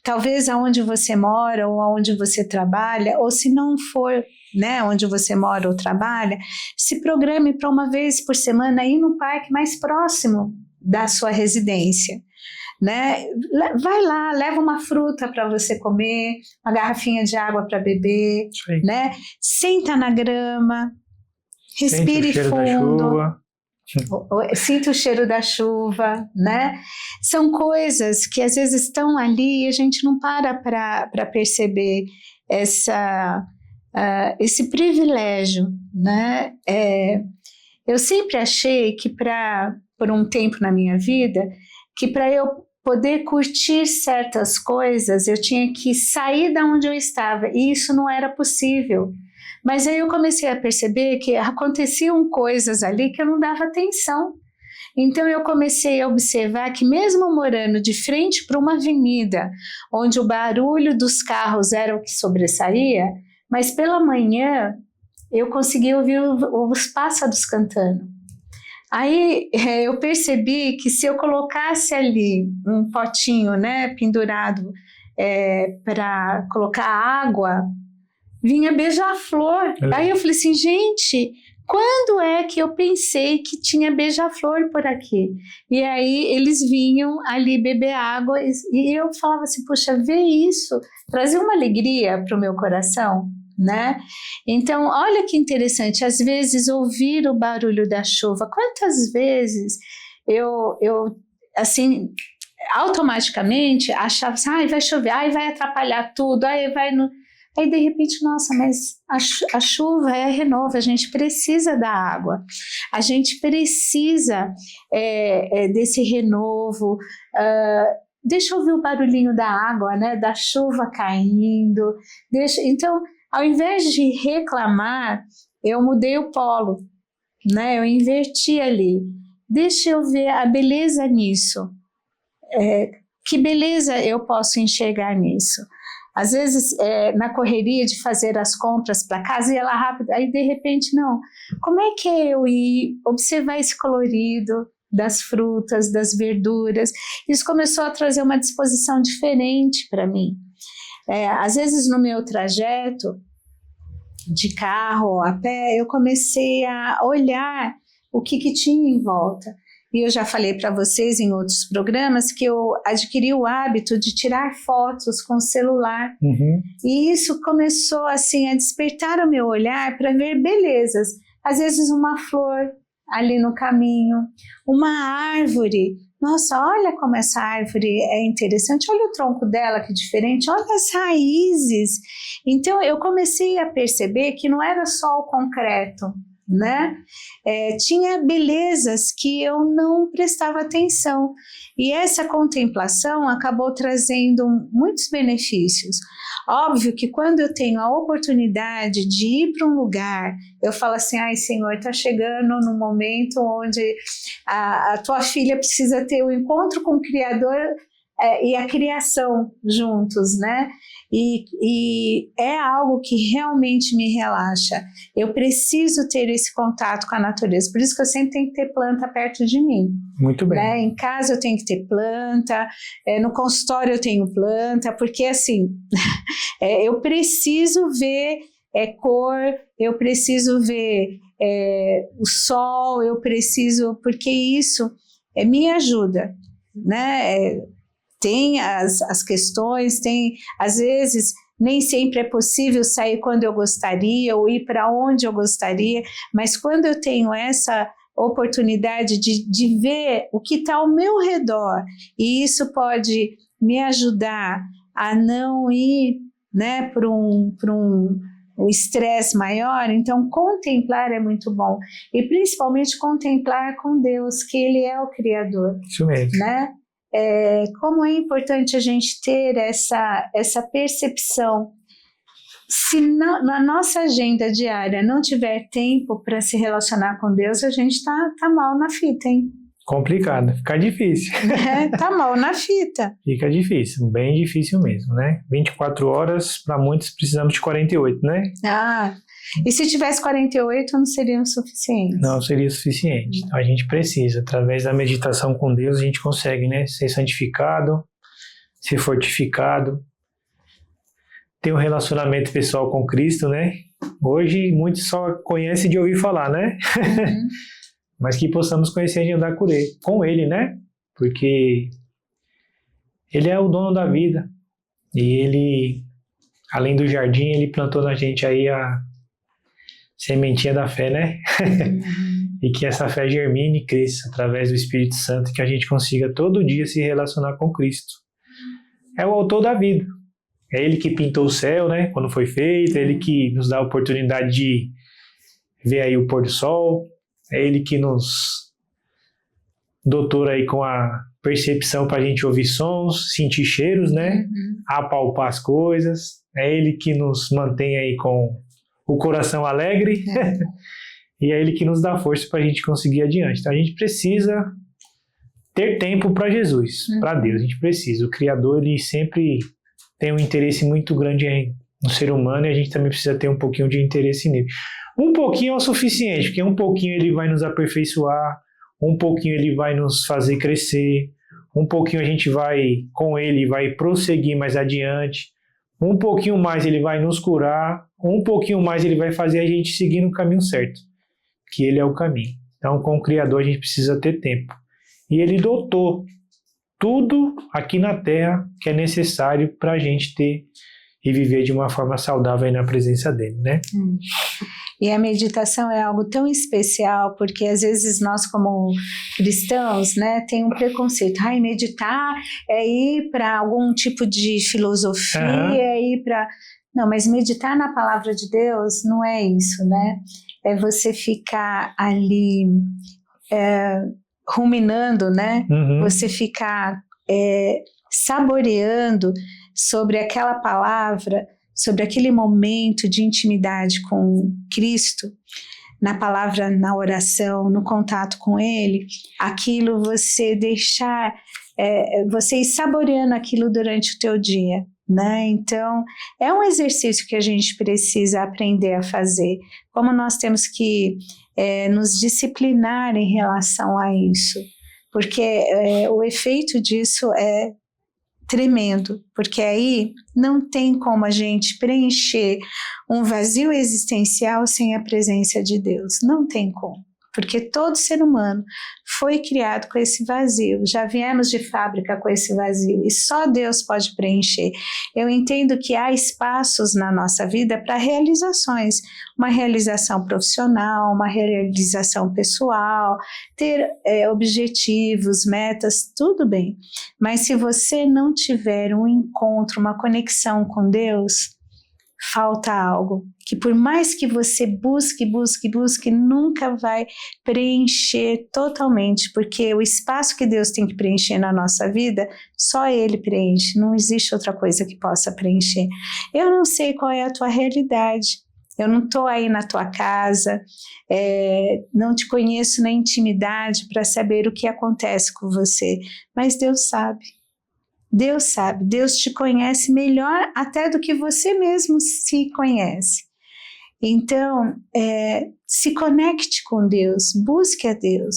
Speaker 1: Talvez aonde você mora ou aonde você trabalha, ou se não for, né, onde você mora ou trabalha, se programe para uma vez por semana ir no parque mais próximo da sua residência, né? Vai lá, leva uma fruta para você comer, uma garrafinha de água para beber, né? Senta na grama, respire fundo. Sinta o cheiro da chuva, né? São coisas que às vezes estão ali e a gente não para perceber esse privilégio, né? Eu sempre achei que por um tempo na minha vida, que para eu poder curtir certas coisas, eu tinha que sair da onde eu estava, e isso não era possível. Mas aí eu comecei a perceber que aconteciam coisas ali que eu não dava atenção. Então eu comecei a observar que mesmo morando de frente para uma avenida, onde o barulho dos carros era o que sobressaía, mas pela manhã eu conseguia ouvir os pássaros cantando. Aí eu percebi que se eu colocasse ali um potinho, né, pendurado para colocar água, vinha beija-flor. Aí eu falei assim, gente, quando é que eu pensei que tinha beija-flor por aqui? E aí eles vinham ali beber água e eu falava assim, puxa, ver isso, trazer uma alegria para o meu coração, né? Então, olha que interessante, às vezes ouvir o barulho da chuva, quantas vezes eu assim, automaticamente achava assim, vai chover, vai atrapalhar tudo, Aí, de repente, nossa, mas a chuva é renovo, a gente precisa da água, a gente precisa desse renovo. Deixa eu ouvir o barulhinho da água, né, da chuva caindo. Então, ao invés de reclamar, eu mudei o polo, né, eu inverti ali. Deixa eu ver a beleza nisso. Que beleza eu posso enxergar nisso? Às vezes, na correria de fazer as compras para casa, ia lá rápido, aí de repente, não. Como é que eu ia observar esse colorido das frutas, das verduras? Isso começou a trazer uma disposição diferente para mim. Às vezes, no meu trajeto de carro ou a pé, eu comecei a olhar o que tinha em volta. E eu já falei para vocês em outros programas que eu adquiri o hábito de tirar fotos com o celular. Uhum. E isso começou assim a despertar o meu olhar para ver belezas. Às vezes uma flor ali no caminho, uma árvore. Nossa, olha como essa árvore é interessante. Olha o tronco dela, que diferente. Olha as raízes. Então eu comecei a perceber que não era só o concreto, né? Tinha belezas que eu não prestava atenção, e essa contemplação acabou trazendo muitos benefícios. Óbvio que quando eu tenho a oportunidade de ir para um lugar, eu falo assim, ai Senhor, está chegando no momento onde a tua filha precisa ter o encontro com o Criador e a criação juntos, né? E é algo que realmente me relaxa. Eu preciso ter esse contato com a natureza, por isso que eu sempre tenho que ter planta perto de mim.
Speaker 2: Muito bem.
Speaker 1: Né? Em casa eu tenho que ter planta, no consultório eu tenho planta, porque assim, eu preciso ver cor, eu preciso ver o sol, eu preciso, porque isso me ajuda, né? Tem as questões, às vezes nem sempre é possível sair quando eu gostaria ou ir para onde eu gostaria, mas quando eu tenho essa oportunidade de ver o que está ao meu redor, e isso pode me ajudar a não ir, né, para um estresse maior, então contemplar é muito bom, e principalmente contemplar com Deus, que Ele é o Criador.
Speaker 2: Isso mesmo.
Speaker 1: Né? Como é importante a gente ter essa percepção. Se não, na nossa agenda diária não tiver tempo para se relacionar com Deus, a gente tá mal na fita, hein?
Speaker 2: complicado, fica difícil.
Speaker 1: Tá mal na fita.
Speaker 2: Fica difícil, bem difícil mesmo, né? 24 horas, para muitos precisamos de 48, né?
Speaker 1: E se tivesse 48 não seria o suficiente?
Speaker 2: Não seria suficiente. Então a gente precisa, através da meditação com Deus, a gente consegue, né? Ser santificado, ser fortificado, ter um relacionamento pessoal com Cristo, né? Hoje muitos só conhecem de ouvir falar, né? Mas que possamos conhecer e andar com Ele, né? Porque Ele é o dono da vida. E Ele, além do jardim, Ele plantou na gente aí a sementinha da fé, né? E que essa fé germine e cresça através do Espírito Santo, que a gente consiga todo dia se relacionar com Cristo. É o autor da vida. É Ele que pintou o céu, né? Quando foi feito. É Ele que nos dá a oportunidade de ver aí o pôr do sol. É Ele que nos doutora aí com a percepção para a gente ouvir sons, sentir cheiros, né? Apalpar as coisas. É Ele que nos mantém aí com o coração alegre. E é Ele que nos dá força para a gente conseguir adiante. Então a gente precisa ter tempo para Jesus, para Deus. A gente precisa. O Criador, Ele sempre tem um interesse muito grande no ser humano e a gente também precisa ter um pouquinho de interesse nele. Um pouquinho é o suficiente, porque um pouquinho Ele vai nos aperfeiçoar, um pouquinho Ele vai nos fazer crescer, um pouquinho a gente vai, com Ele, vai prosseguir mais adiante, um pouquinho mais Ele vai nos curar, um pouquinho mais Ele vai fazer a gente seguir no caminho certo, que Ele é o caminho. Então, com o Criador, a gente precisa ter tempo. E Ele dotou tudo aqui na Terra que é necessário para a gente ter e viver de uma forma saudável aí na presença dEle, né?
Speaker 1: E a meditação é algo tão especial, porque às vezes nós como cristãos, né, tem um preconceito. Meditar é ir para algum tipo de filosofia, é ir para... Não, mas meditar na palavra de Deus não é isso, né? É você ficar ali ruminando, né? Você ficar saboreando sobre aquela palavra, sobre aquele momento de intimidade com Cristo, na palavra, na oração, no contato com Ele, aquilo você deixar, você ir saboreando aquilo durante o teu dia, né? Então, é um exercício que a gente precisa aprender a fazer, como nós temos que nos disciplinar em relação a isso, porque o efeito disso é tremendo, porque aí não tem como a gente preencher um vazio existencial sem a presença de Deus, não tem como, porque todo ser humano foi criado com esse vazio, já viemos de fábrica com esse vazio e só Deus pode preencher. Eu entendo que há espaços na nossa vida para realizações, uma realização profissional, uma realização pessoal, ter objetivos, metas, tudo bem, mas se você não tiver um encontro, uma conexão com Deus, falta algo, que por mais que você busque, nunca vai preencher totalmente, porque o espaço que Deus tem que preencher na nossa vida, só Ele preenche, não existe outra coisa que possa preencher. Eu não sei qual é a tua realidade, eu não estou aí na tua casa, não te conheço na intimidade para saber o que acontece com você, mas Deus sabe. Deus sabe, Deus te conhece melhor até do que você mesmo se conhece. Então, se conecte com Deus, busque a Deus,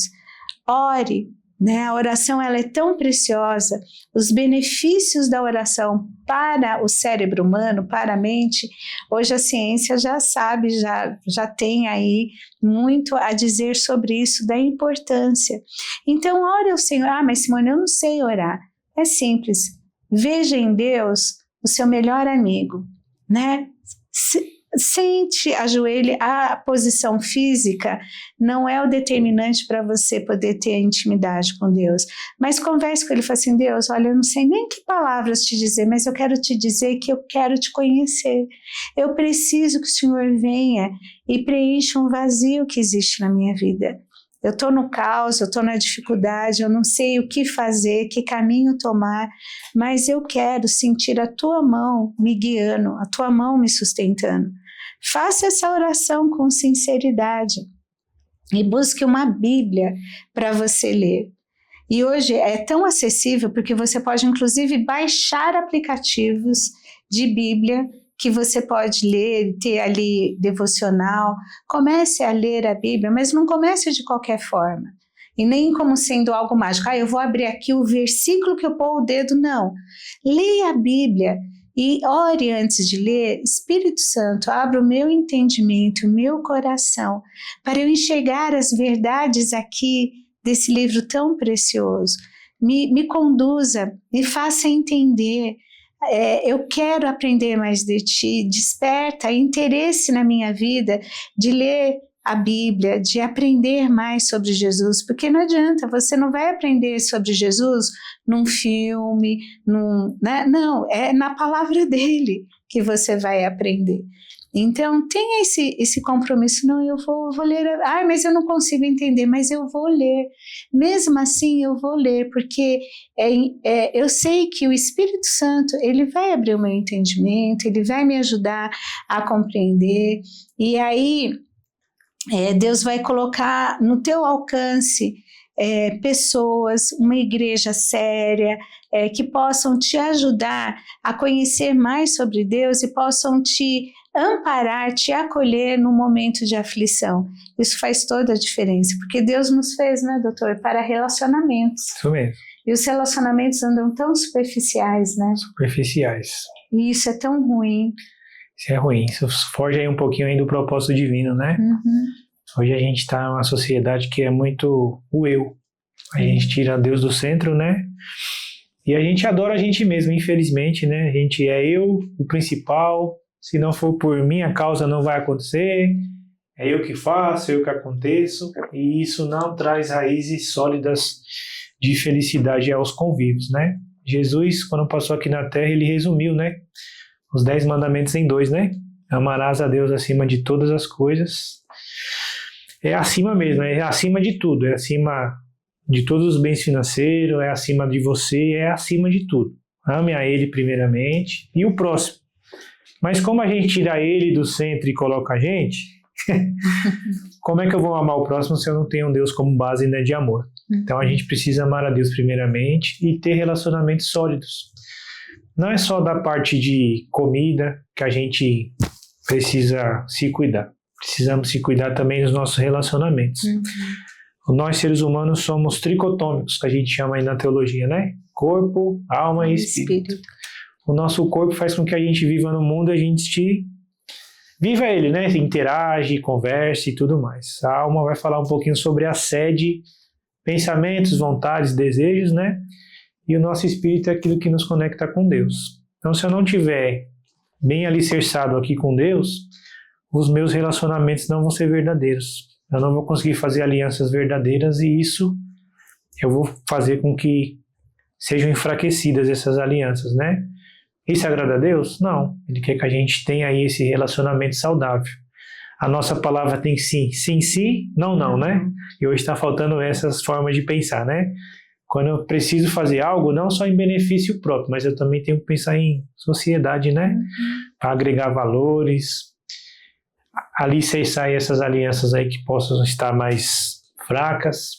Speaker 1: ore, né? A oração ela é tão preciosa, os benefícios da oração para o cérebro humano, para a mente, hoje a ciência já sabe, já tem aí muito a dizer sobre isso, da importância. Então, ore ao Senhor. Mas Simone, eu não sei orar. É simples, veja em Deus o seu melhor amigo, né? Sente, ajoelhe. A posição física não é o determinante para você poder ter a intimidade com Deus, mas converse com Ele, fala assim: Deus, olha, eu não sei nem que palavras te dizer, mas eu quero te dizer que eu quero te conhecer, eu preciso que o Senhor venha e preencha um vazio que existe na minha vida. Eu estou no caos, eu estou na dificuldade, eu não sei o que fazer, que caminho tomar, mas eu quero sentir a tua mão me guiando, a tua mão me sustentando. Faça essa oração com sinceridade e busque uma Bíblia para você ler. E hoje é tão acessível porque você pode, inclusive, baixar aplicativos de Bíblia que você pode ler, ter ali devocional. Comece a ler a Bíblia, mas não comece de qualquer forma. E nem como sendo algo mágico. Eu vou abrir aqui o versículo que eu pôr o dedo, não. Leia a Bíblia e ore antes de ler. Espírito Santo, abra o meu entendimento, o meu coração, para eu enxergar as verdades aqui desse livro tão precioso. Me conduza, me faça entender. Eu quero aprender mais de ti. Desperta interesse na minha vida de ler a Bíblia, de aprender mais sobre Jesus, porque não adianta, você não vai aprender sobre Jesus num filme, né? Não, é na palavra dele que você vai aprender. Então, tenha esse compromisso. Não, eu vou ler. Mas eu não consigo entender, mas eu vou ler. Mesmo assim, eu vou ler, porque eu sei que o Espírito Santo, ele vai abrir o meu entendimento, ele vai me ajudar a compreender. E aí, Deus vai colocar no teu alcance pessoas, uma igreja séria, que possam te ajudar a conhecer mais sobre Deus e possam te amparar, te acolher no momento de aflição. Isso faz toda a diferença, porque Deus nos fez, né, doutor, para relacionamentos.
Speaker 2: Isso mesmo.
Speaker 1: E os relacionamentos andam tão superficiais, né?
Speaker 2: Superficiais.
Speaker 1: E isso é tão ruim.
Speaker 2: Isso é ruim. Isso foge aí um pouquinho aí do propósito divino, né?
Speaker 1: Uhum.
Speaker 2: Hoje a gente está numa sociedade que é muito o eu. A gente tira Deus do centro, né? E a gente adora a gente mesmo, infelizmente, né? A gente é eu, o principal. Se não for por minha causa, não vai acontecer. É eu que faço, eu que aconteço. E isso não traz raízes sólidas de felicidade aos convívios, né? Jesus, quando passou aqui na Terra, ele resumiu, né? Os 10 mandamentos em 2, né? Amarás a Deus acima de todas as coisas. É acima mesmo, é acima de tudo. É acima de todos os bens financeiros, é acima de você, é acima de tudo. Ame a Ele primeiramente e o próximo. Mas como a gente tira Ele do centro e coloca a gente, como é que eu vou amar o próximo se eu não tenho um Deus como base, né, de amor? Então a gente precisa amar a Deus primeiramente e ter relacionamentos sólidos. Não é só da parte de comida que a gente precisa se cuidar. Precisamos se cuidar também dos nossos relacionamentos. Nós, seres humanos, somos tricotômicos, que a gente chama aí na teologia, né? Corpo, alma e espírito. O nosso corpo faz com que a gente viva no mundo, a gente viva ele, né? Interage, converse e tudo mais. A alma vai falar um pouquinho sobre a sede, pensamentos, vontades, desejos, né? E o nosso espírito é aquilo que nos conecta com Deus. Então, se eu não tiver bem alicerçado aqui com Deus, os meus relacionamentos não vão ser verdadeiros. Eu não vou conseguir fazer alianças verdadeiras e isso eu vou fazer com que sejam enfraquecidas essas alianças, né? Isso agrada a Deus? Não. Ele quer que a gente tenha aí esse relacionamento saudável. A nossa palavra tem sim, sim, sim, não, não, né? E hoje está faltando essas formas de pensar, né? Quando eu preciso fazer algo, não só em benefício próprio, mas eu também tenho que pensar em sociedade, né? Para agregar valores, alicerçar essas alianças aí que possam estar mais fracas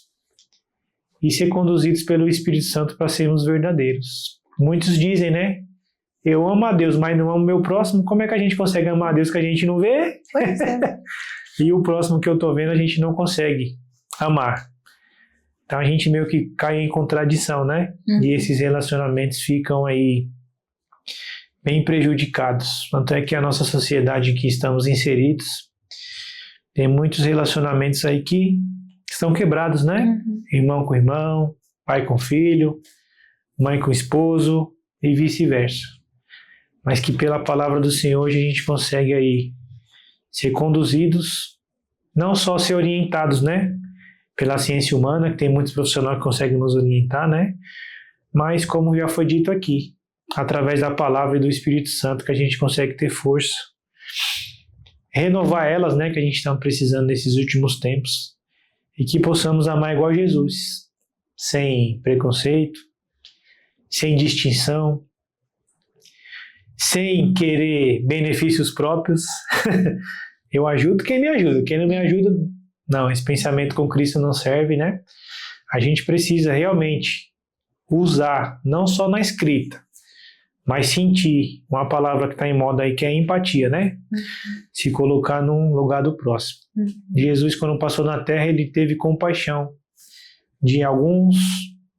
Speaker 2: e ser conduzidos pelo Espírito Santo para sermos verdadeiros. Muitos dizem, né? Eu amo a Deus, mas não amo o meu próximo. Como é que a gente consegue amar a Deus que a gente não vê?
Speaker 1: Pois é.
Speaker 2: E o próximo que eu estou vendo a gente não consegue amar. Então a gente meio que cai em contradição, né? E esses relacionamentos ficam aí bem prejudicados. Tanto é que a nossa sociedade em que estamos inseridos tem muitos relacionamentos aí que estão quebrados, né? Irmão com irmão, pai com filho, mãe com esposo e vice-versa. Mas que pela palavra do Senhor hoje a gente consegue aí ser conduzidos, não só ser orientados, né? Pela ciência humana, que tem muitos profissionais que conseguem nos orientar, né? Mas como já foi dito aqui, através da palavra e do Espírito Santo que a gente consegue ter força, renovar elas, né? Que a gente está precisando nesses últimos tempos e que possamos amar igual a Jesus, sem preconceito, sem distinção, sem querer benefícios próprios. Eu ajudo quem me ajuda, quem não me ajuda, não, esse pensamento com Cristo não serve, né? A gente precisa realmente usar, não só na escrita, mas sentir uma palavra que está em moda aí, que é empatia, né? Se colocar no lugar do próximo. Jesus, quando passou na Terra, ele teve compaixão de alguns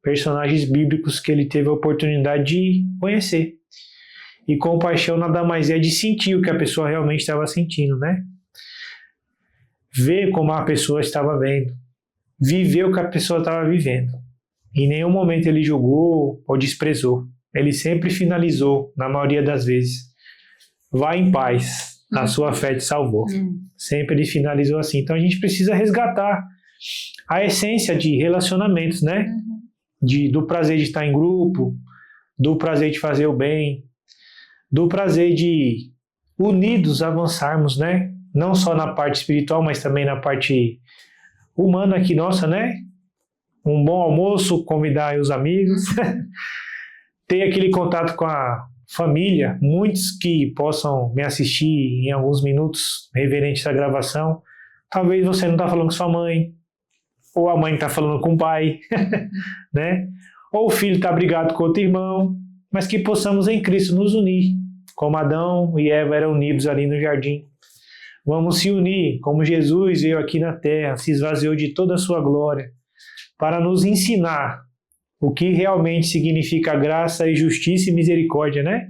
Speaker 2: personagens bíblicos que ele teve a oportunidade de conhecer. E compaixão nada mais é de sentir o que a pessoa realmente estava sentindo, né? Ver como a pessoa estava vendo. Viver o que a pessoa estava vivendo. Em nenhum momento ele julgou ou desprezou. Ele sempre finalizou, na maioria das vezes. Vá em paz, a sua fé te salvou. Sempre ele finalizou assim. Então a gente precisa resgatar a essência de relacionamentos, né? Do prazer de estar em grupo, do prazer de fazer o bem, do prazer de unidos avançarmos, né? Não só na parte espiritual, mas também na parte humana aqui nossa, né? Um bom almoço, convidar os amigos, ter aquele contato com a família, muitos que possam me assistir em alguns minutos referente à gravação. Talvez você não está falando com sua mãe, ou a mãe está falando com o pai, né? Ou o filho está brigado com outro irmão, mas que possamos em Cristo nos unir, como Adão e Eva eram unidos ali no jardim. Vamos se unir, como Jesus veio aqui na terra, se esvaziou de toda a sua glória, para nos ensinar o que realmente significa graça e justiça e misericórdia, né?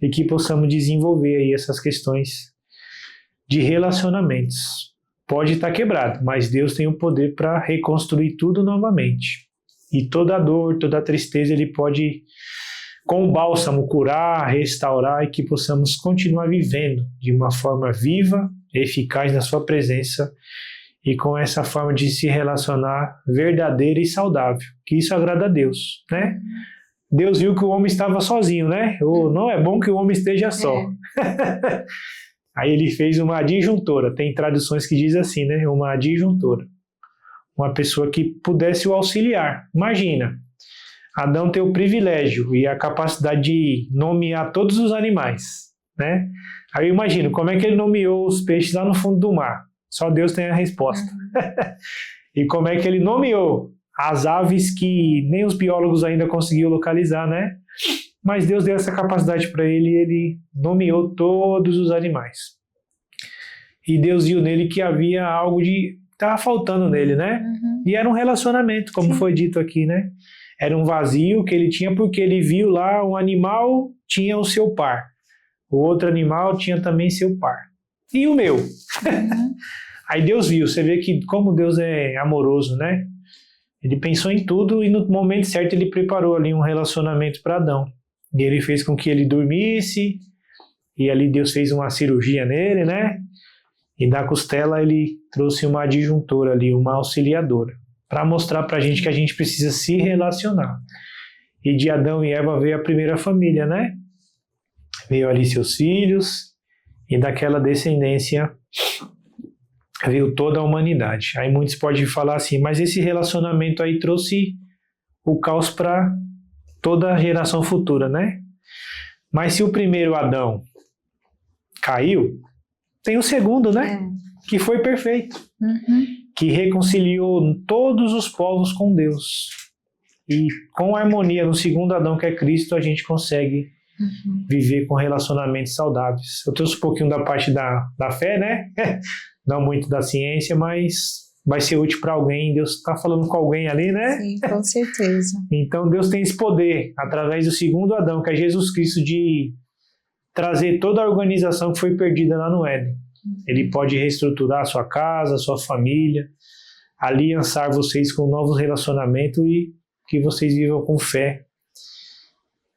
Speaker 2: E que possamos desenvolver aí essas questões de relacionamentos. Pode estar quebrado, mas Deus tem o poder para reconstruir tudo novamente. E toda a dor, toda a tristeza, Ele pode, com o bálsamo, curar, restaurar e que possamos continuar vivendo de uma forma viva, eficaz na Sua presença e com essa forma de se relacionar verdadeira e saudável, que isso agrada a Deus, né? Deus viu que o homem estava sozinho, né? Não é bom que o homem esteja só. Aí ele fez uma adjuntora, tem traduções que diz assim, né? Uma adjuntora. Uma pessoa que pudesse o auxiliar. Imagina, Adão tem o privilégio e a capacidade de nomear todos os animais, né? Aí eu imagino, como é que ele nomeou os peixes lá no fundo do mar? Só Deus tem a resposta. E como é que ele nomeou as aves que nem os biólogos ainda conseguiram localizar, né? Mas Deus deu essa capacidade para ele e ele nomeou todos os animais. E Deus viu nele que havia algo de... estava faltando nele, né? E era um relacionamento, como foi dito aqui, né? Era um vazio que ele tinha porque ele viu lá um animal tinha o seu par. O outro animal tinha também seu par. E o meu? Aí Deus viu, você vê que como Deus é amoroso, né? Ele pensou em tudo e no momento certo ele preparou ali um relacionamento para Adão. E ele fez com que ele dormisse, e ali Deus fez uma cirurgia nele, né? E da costela ele trouxe uma adjuntora ali, uma auxiliadora, para mostrar para a gente que a gente precisa se relacionar. E de Adão e Eva veio a primeira família, né? Veio ali seus filhos, e daquela descendência veio toda a humanidade. Aí muitos podem falar assim, mas esse relacionamento aí trouxe o caos para toda a geração futura, né? Mas se o primeiro Adão caiu, tem o segundo, né? Que foi perfeito. Que reconciliou todos os povos com Deus. E com harmonia no segundo Adão, que é Cristo, a gente consegue viver com relacionamentos saudáveis. Eu trouxe um pouquinho da parte da fé, né? Não muito da ciência, mas vai ser útil para alguém. Deus está falando com alguém ali, né?
Speaker 1: Sim, com certeza.
Speaker 2: Então Deus tem esse poder, através do segundo Adão, que é Jesus Cristo, de trazer toda a organização que foi perdida lá no Éden. Ele pode reestruturar a sua casa, a sua família, aliançar vocês com novos relacionamentos e que vocês vivam com fé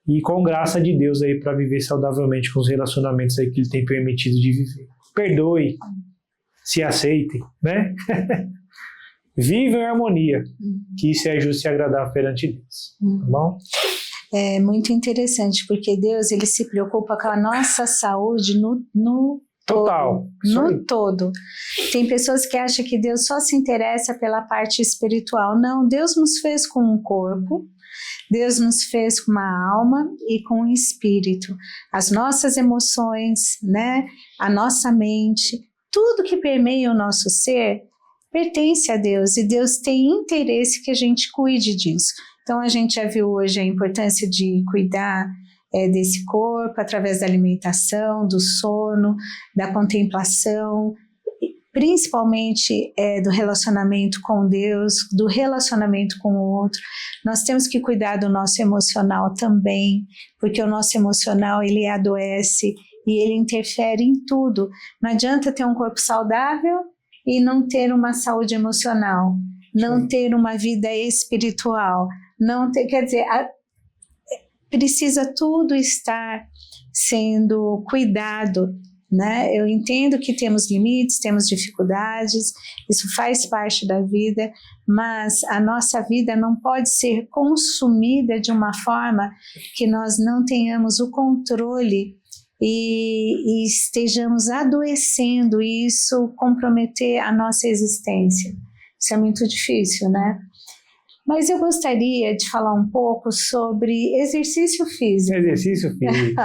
Speaker 2: e com graça de Deus aí para viver saudavelmente com os relacionamentos aí que Ele tem permitido de viver. Perdoe, se aceitem, né? Vivam em harmonia, que isso é justo e agradável perante Deus, tá bom?
Speaker 1: É muito interessante, porque Deus ele se preocupa com a nossa saúde no
Speaker 2: Total.
Speaker 1: No todo. Tem pessoas que acham que Deus só se interessa pela parte espiritual. Não, Deus nos fez com um corpo, Deus nos fez com uma alma e com um espírito. As nossas emoções, né? A nossa mente, tudo que permeia o nosso ser pertence a Deus e Deus tem interesse que a gente cuide disso. Então a gente já viu hoje a importância de cuidar desse corpo através da alimentação, do sono, da contemplação, principalmente do relacionamento com Deus, do relacionamento com o outro. Nós temos que cuidar do nosso emocional também, porque o nosso emocional ele adoece e ele interfere em tudo. Não adianta ter um corpo saudável e não ter uma saúde emocional, não ter uma vida espiritual, não ter, quer dizer, precisa tudo estar sendo cuidado, né? Eu entendo que temos limites, temos dificuldades, isso faz parte da vida, mas a nossa vida não pode ser consumida de uma forma que nós não tenhamos o controle e estejamos adoecendo e isso comprometer a nossa existência. Isso é muito difícil, né? Mas eu gostaria de falar um pouco sobre exercício físico.
Speaker 2: Exercício físico.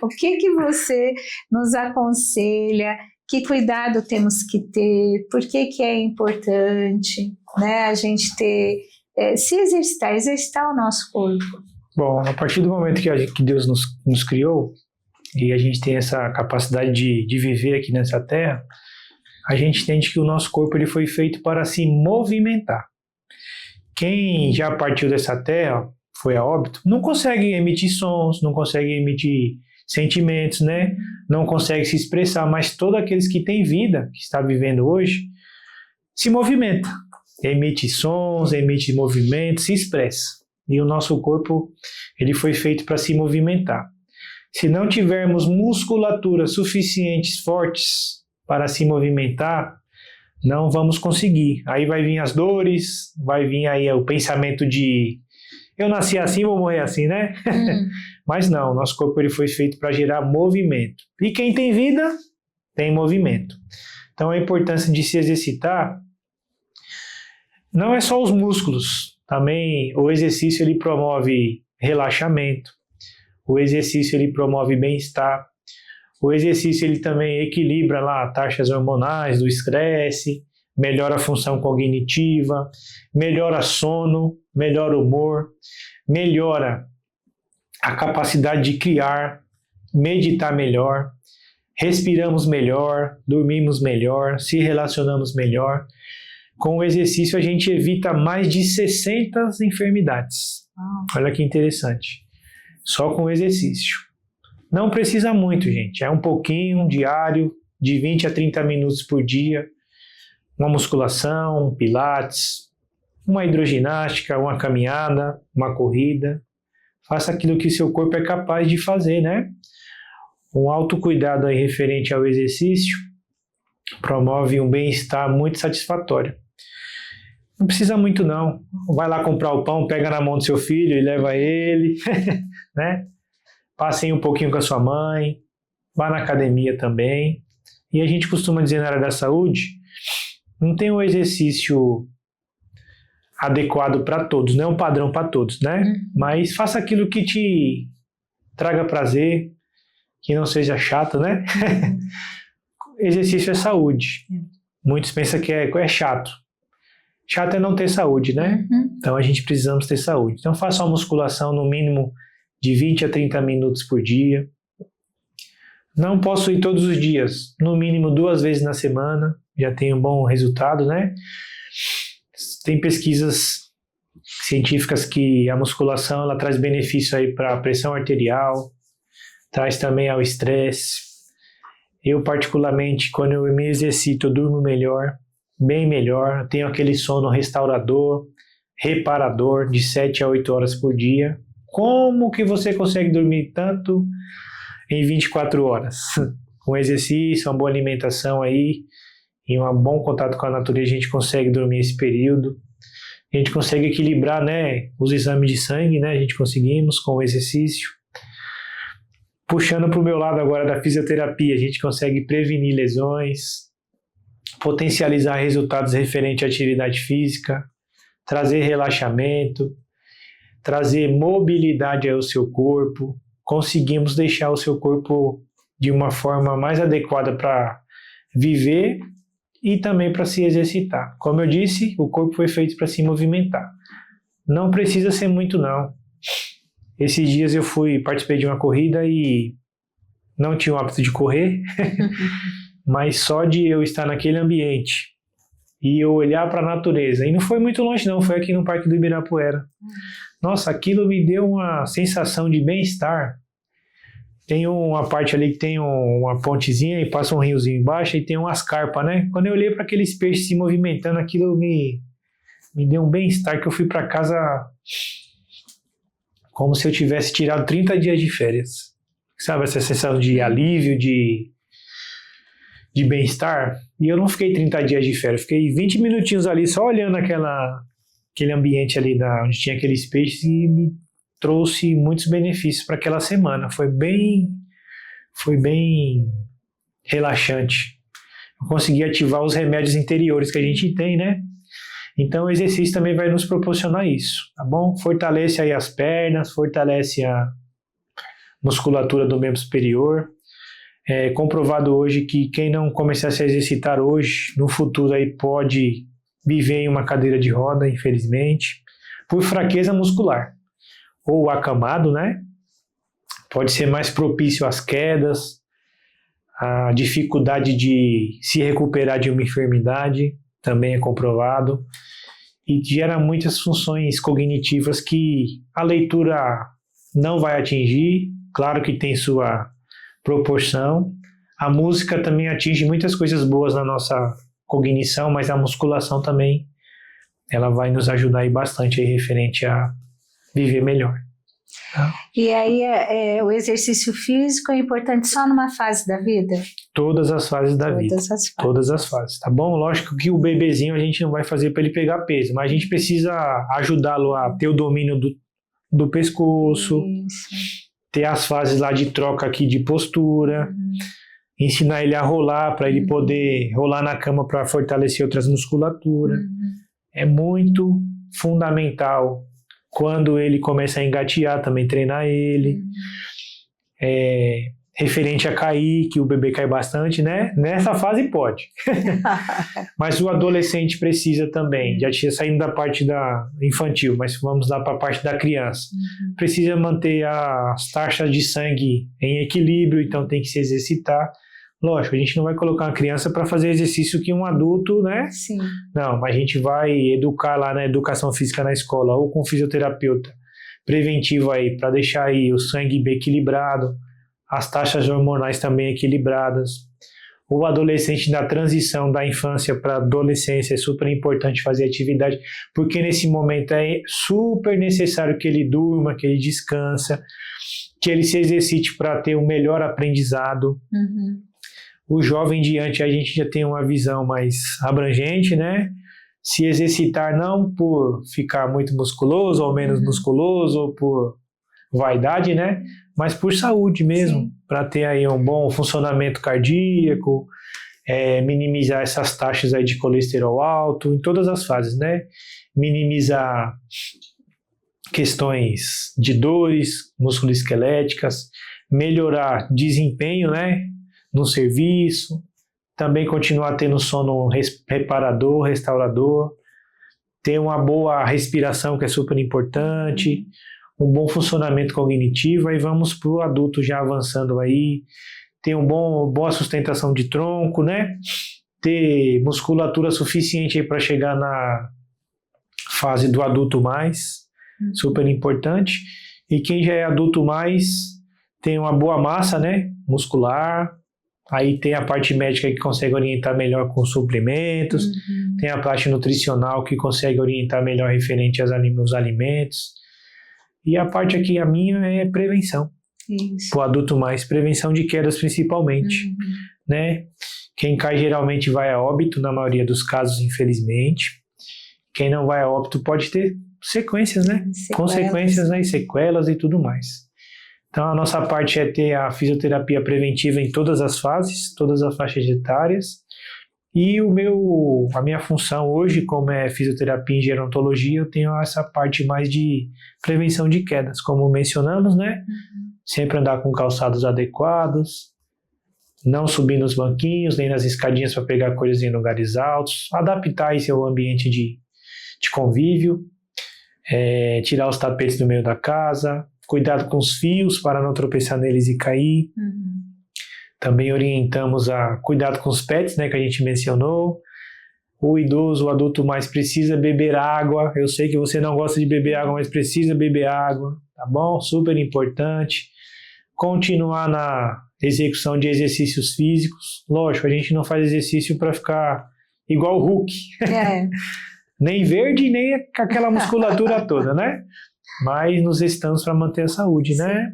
Speaker 1: O que você nos aconselha? Que cuidado temos que ter? Por que é importante, né, a gente ter, se exercitar o nosso corpo?
Speaker 2: Bom, a partir do momento que Deus nos criou e a gente tem essa capacidade de viver aqui nessa terra, a gente entende que o nosso corpo ele foi feito para se movimentar. Quem já partiu dessa terra, foi a óbito, não consegue emitir sons, não consegue emitir sentimentos, né? Não consegue se expressar, mas todos aqueles que têm vida, que está vivendo hoje, se movimenta, emite sons, emite movimentos, se expressa. E o nosso corpo, ele foi feito para se movimentar. Se não tivermos musculaturas suficientes, fortes, para se movimentar, não vamos conseguir. Aí vai vir as dores, vai vir aí o pensamento de eu nasci assim, vou morrer assim, né? Mas não, nosso corpo ele foi feito para gerar movimento. E quem tem vida, tem movimento. Então a importância de se exercitar não é só os músculos, também o exercício ele promove relaxamento, o exercício ele promove bem-estar, o exercício ele também equilibra lá taxas hormonais do estresse, melhora a função cognitiva, melhora sono, melhora humor, melhora a capacidade de criar, meditar melhor, respiramos melhor, dormimos melhor, se relacionamos melhor. Com o exercício a gente evita mais de 60 enfermidades. Olha que interessante. Só com o exercício. Não precisa muito, gente. É um pouquinho diário, de 20 a 30 minutos por dia. Uma musculação, um pilates, uma hidroginástica, uma caminhada, uma corrida. Faça aquilo que seu corpo é capaz de fazer, né? Um autocuidado aí referente ao exercício promove um bem-estar muito satisfatório. Não precisa muito não. Vai lá comprar o pão, pega na mão do seu filho e leva ele, né? Passem um pouquinho com a sua mãe, vá na academia também. E a gente costuma dizer na área da saúde, não tem um exercício adequado para todos, não é um padrão para todos, né? Mas faça aquilo que te traga prazer, que não seja chato, né? Exercício é saúde. Muitos pensam que é chato. Chato é não ter saúde, né? Então a gente precisamos ter saúde. Então faça uma musculação no mínimo de 20 a 30 minutos por dia. Não posso ir todos os dias, no mínimo 2 vezes na semana, já tem um bom resultado, né? Tem pesquisas científicas que a musculação ela traz benefício aí para a pressão arterial, traz também ao estresse. Eu particularmente, quando eu me exercito, eu durmo melhor, bem melhor, tenho aquele sono restaurador, reparador de 7 a 8 horas por dia. Como que você consegue dormir tanto em 24 horas? Com exercício, uma boa alimentação aí e um bom contato com a natureza, a gente consegue dormir esse período. A gente consegue equilibrar, né, os exames de sangue, né, a gente conseguimos com o exercício. Puxando para o meu lado agora da fisioterapia, a gente consegue prevenir lesões, potencializar resultados referentes à atividade física, trazer relaxamento, trazer mobilidade ao seu corpo, conseguimos deixar o seu corpo de uma forma mais adequada para viver e também para se exercitar. Como eu disse, o corpo foi feito para se movimentar. Não precisa ser muito, não. Esses dias eu participei de uma corrida e não tinha o hábito de correr, mas só de eu estar naquele ambiente e eu olhar para a natureza, e não foi muito longe não, foi aqui no Parque do Ibirapuera. Nossa, aquilo me deu uma sensação de bem-estar. Tem uma parte ali que tem uma pontezinha e passa um riozinho embaixo e tem umas carpas, né? Quando eu olhei para aqueles peixes se movimentando, aquilo me deu um bem-estar que eu fui para casa como se eu tivesse tirado 30 dias de férias. Sabe essa sensação de alívio, de bem-estar? E eu não fiquei 30 dias de férias, fiquei 20 minutinhos ali só olhando aquele ambiente ali onde tinha aqueles peixes e me trouxe muitos benefícios para aquela semana. Foi bem relaxante. Eu consegui ativar os remédios interiores que a gente tem, né? Então o exercício também vai nos proporcionar isso, tá bom? Fortalece aí as pernas, fortalece a musculatura do membro superior. É comprovado hoje que quem não começar a se exercitar hoje, no futuro aí pode viver em uma cadeira de roda, infelizmente, por fraqueza muscular. Ou acamado, né? Pode ser mais propício às quedas, à dificuldade de se recuperar de uma enfermidade, também é comprovado. E gera muitas funções cognitivas que a leitura não vai atingir, claro que tem sua proporção. A música também atinge muitas coisas boas na nossa cognição, mas a musculação também, ela vai nos ajudar aí bastante aí referente a viver melhor.
Speaker 1: E aí o exercício físico é importante só numa fase da vida?
Speaker 2: Todas as fases da vida. Todas as fases, tá bom? Lógico que o bebezinho a gente não vai fazer para ele pegar peso, mas a gente precisa ajudá-lo a ter o domínio do pescoço, ter as fases lá de troca aqui de postura, ensinar ele a rolar para ele poder rolar na cama para fortalecer outras musculaturas. É muito fundamental. Quando ele começa a engatear, também treinar ele. Referente a cair, que o bebê cai bastante, né? Nessa fase pode. Mas o adolescente precisa também, já tinha saindo da parte da infantil, mas vamos lá para a parte da criança. Precisa manter as taxas de sangue em equilíbrio, então tem que se exercitar. Lógico, a gente não vai colocar uma criança para fazer exercício que um adulto, né?
Speaker 1: Sim.
Speaker 2: Não, mas a gente vai educar lá na educação física na escola ou com fisioterapeuta preventivo aí, para deixar aí o sangue bem equilibrado, as taxas hormonais também equilibradas. O adolescente na transição da infância para a adolescência é super importante fazer atividade, porque nesse momento é super necessário que ele durma, que ele descansa, que ele se exercite para ter um melhor aprendizado. O jovem diante a gente já tem uma visão mais abrangente, né? Se exercitar não por ficar muito musculoso ou menos musculoso ou por vaidade, né? Mas por saúde mesmo, para ter aí um bom funcionamento cardíaco, minimizar essas taxas aí de colesterol alto em todas as fases, né? Minimizar questões de dores musculoesqueléticas, melhorar desempenho, né? No serviço, também continuar tendo sono reparador, restaurador, ter uma boa respiração, que é super importante, um bom funcionamento cognitivo. Aí vamos para o adulto já avançando aí, ter boa sustentação de tronco, né? Ter musculatura suficiente para chegar na fase do adulto mais, super importante. E quem já é adulto mais, tem uma boa massa, né? Muscular. Aí tem a parte médica que consegue orientar melhor com suplementos, tem a parte nutricional que consegue orientar melhor referente aos alimentos. E a parte aqui, a minha, é prevenção. Para o adulto mais, prevenção de quedas principalmente, né? Quem cai geralmente vai a óbito, na maioria dos casos, infelizmente. Quem não vai a óbito pode ter sequências, né? Consequências, né? E sequelas e tudo mais. Então, a nossa parte é ter a fisioterapia preventiva em todas as fases, todas as faixas etárias. E a minha função hoje, como é fisioterapia em gerontologia, eu tenho essa parte mais de prevenção de quedas, como mencionamos, né? Sempre andar com calçados adequados, não subir nos banquinhos, nem nas escadinhas para pegar coisas em lugares altos, adaptar esse ao ambiente de convívio, tirar os tapetes do meio da casa, cuidado com os fios para não tropeçar neles e cair. Também orientamos a cuidado com os pets, né, que a gente mencionou. O idoso, o adulto mais precisa beber água. Eu sei que você não gosta de beber água, mas precisa beber água, tá bom? Super importante. Continuar na execução de exercícios físicos. Lógico, a gente não faz exercício para ficar igual o Hulk. Nem verde, nem com aquela musculatura toda, né? Mas nos estamos para manter a saúde,
Speaker 1: Sim.
Speaker 2: né?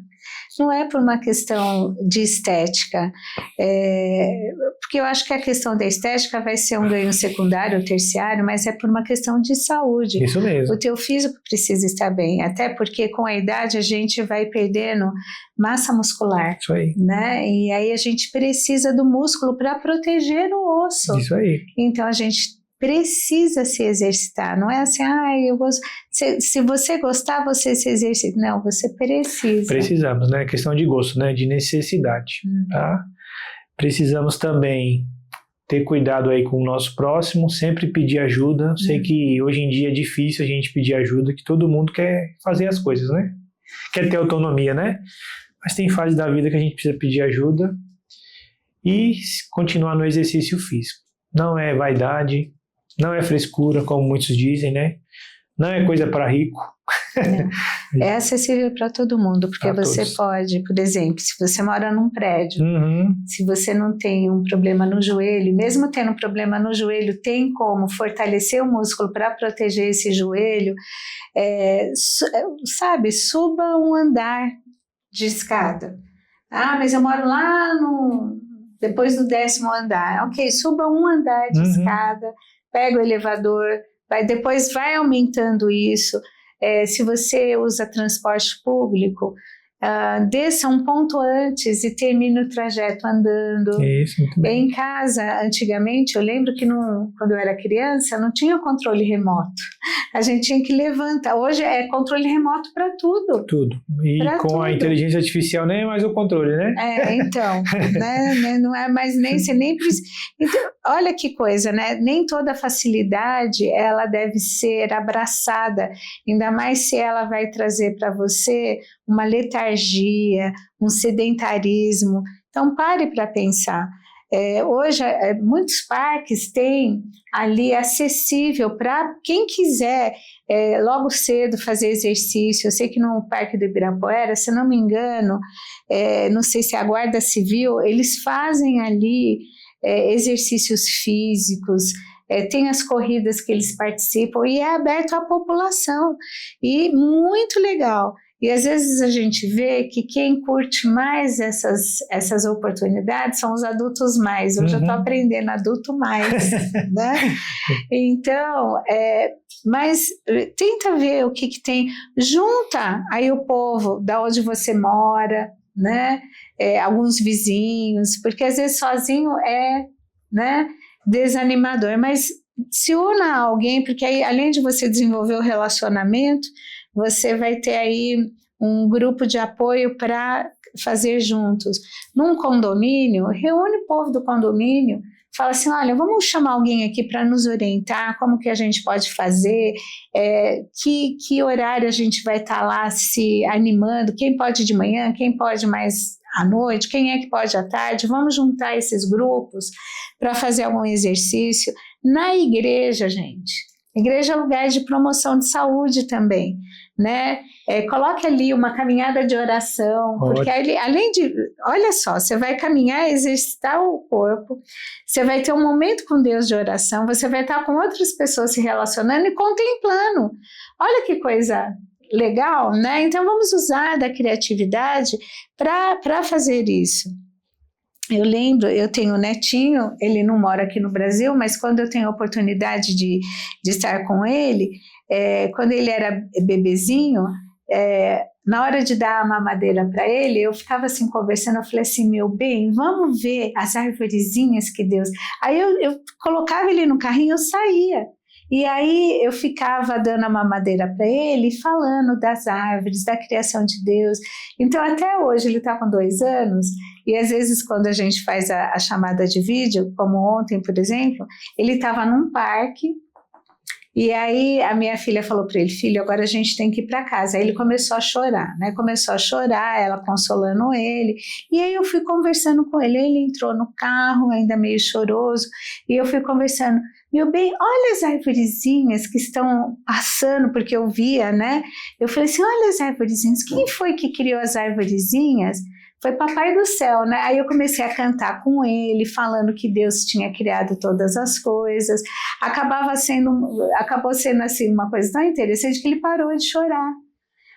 Speaker 1: Não é por uma questão de estética, porque eu acho que a questão da estética vai ser um ganho secundário ou terciário, mas é por uma questão de saúde.
Speaker 2: Isso mesmo.
Speaker 1: O teu físico precisa estar bem, até porque com a idade a gente vai perdendo massa muscular.
Speaker 2: Isso aí.
Speaker 1: Né? E aí a gente precisa do músculo para proteger o osso.
Speaker 2: Isso aí.
Speaker 1: Então a gente precisa se exercitar, não é assim, eu gosto. Se você gostar, você se exercita. Não, você precisa.
Speaker 2: Precisamos, né? Questão de gosto, né? De necessidade, tá? Precisamos também ter cuidado aí com o nosso próximo, sempre pedir ajuda. Sei que hoje em dia é difícil a gente pedir ajuda, que todo mundo quer fazer as coisas, né? Quer ter autonomia, né? Mas tem fase da vida que a gente precisa pedir ajuda e continuar no exercício físico. Não é vaidade, não é frescura, como muitos dizem, né? Não é coisa para rico.
Speaker 1: É acessível para todo mundo, porque você pode, por exemplo, se você mora num prédio, se você não tem um problema no joelho, mesmo tendo um problema no joelho, tem como fortalecer o músculo para proteger esse joelho, suba um andar de escada. Mas eu moro lá depois do 10º andar. Ok, suba um andar de escada, pega o elevador, depois vai aumentando isso. Se você usa transporte público, desça um ponto antes e termine o trajeto andando.
Speaker 2: Isso, muito bem.
Speaker 1: Em casa, antigamente, eu lembro que quando eu era criança, não tinha controle remoto. A gente tinha que levantar. Hoje é controle remoto para tudo.
Speaker 2: Tudo. E pra com tudo. A inteligência artificial nem é mais o controle, né?
Speaker 1: Então, né? Não é mais você nem precisa. Então, olha que coisa, né? Nem toda facilidade ela deve ser abraçada, ainda mais se ela vai trazer para você uma letargia, um sedentarismo. Então, pare para pensar. Hoje, muitos parques têm ali acessível para quem quiser logo cedo fazer exercício. Eu sei que no Parque do Ibirapuera, se não me engano, não sei se é a Guarda Civil, eles fazem ali exercícios físicos, tem as corridas que eles participam e é aberto à população. E muito legal. E às vezes a gente vê que quem curte mais essas oportunidades são os adultos mais. Hoje eu estou aprendendo adulto mais, né? Então, mas tenta ver o que tem. Junta aí o povo da onde você mora, né? Alguns vizinhos, porque às vezes sozinho né, desanimador. Mas se una a alguém, porque aí além de você desenvolver o relacionamento, você vai ter aí um grupo de apoio para fazer juntos. Num condomínio, reúne o povo do condomínio, fala assim, olha, vamos chamar alguém aqui para nos orientar, como que a gente pode fazer, que horário a gente vai estar lá se animando, quem pode de manhã, quem pode mais à noite, quem é que pode à tarde, vamos juntar esses grupos para fazer algum exercício. Na igreja, gente, igreja é lugar de promoção de saúde também, né? Coloque ali uma caminhada de oração, porque além de, olha só, você vai caminhar, exercitar o corpo, você vai ter um momento com Deus de oração, você vai estar com outras pessoas se relacionando e contemplando. Olha que coisa legal, né? Então vamos usar da criatividade para fazer isso. Eu lembro, eu tenho um netinho, ele não mora aqui no Brasil, mas quando eu tenho a oportunidade de estar com ele, quando ele era bebezinho, na hora de dar a mamadeira para ele, eu ficava assim conversando, eu falei assim, meu bem, vamos ver as arvorezinhas que Deus... Aí eu colocava ele no carrinho, eu saía. E aí eu ficava dando a mamadeira para ele, falando das árvores, da criação de Deus. Então até hoje, ele está com 2 anos, E às vezes quando a gente faz a chamada de vídeo, como ontem, por exemplo, ele estava num parque. E aí a minha filha falou para ele, filho, agora a gente tem que ir para casa. Aí ele começou a chorar, né? Começou a chorar, ela consolando ele. E aí eu fui conversando com ele. Ele entrou no carro, ainda meio choroso. E eu fui conversando. Meu bem, olha as arvorezinhas que estão passando, porque eu via, né? Eu falei assim, olha as arvorezinhas. Quem foi que criou as arvorezinhas? Foi Papai do Céu, né? Aí eu comecei a cantar com ele, falando que Deus tinha criado todas as coisas. Acabou sendo assim uma coisa tão interessante que ele parou de chorar.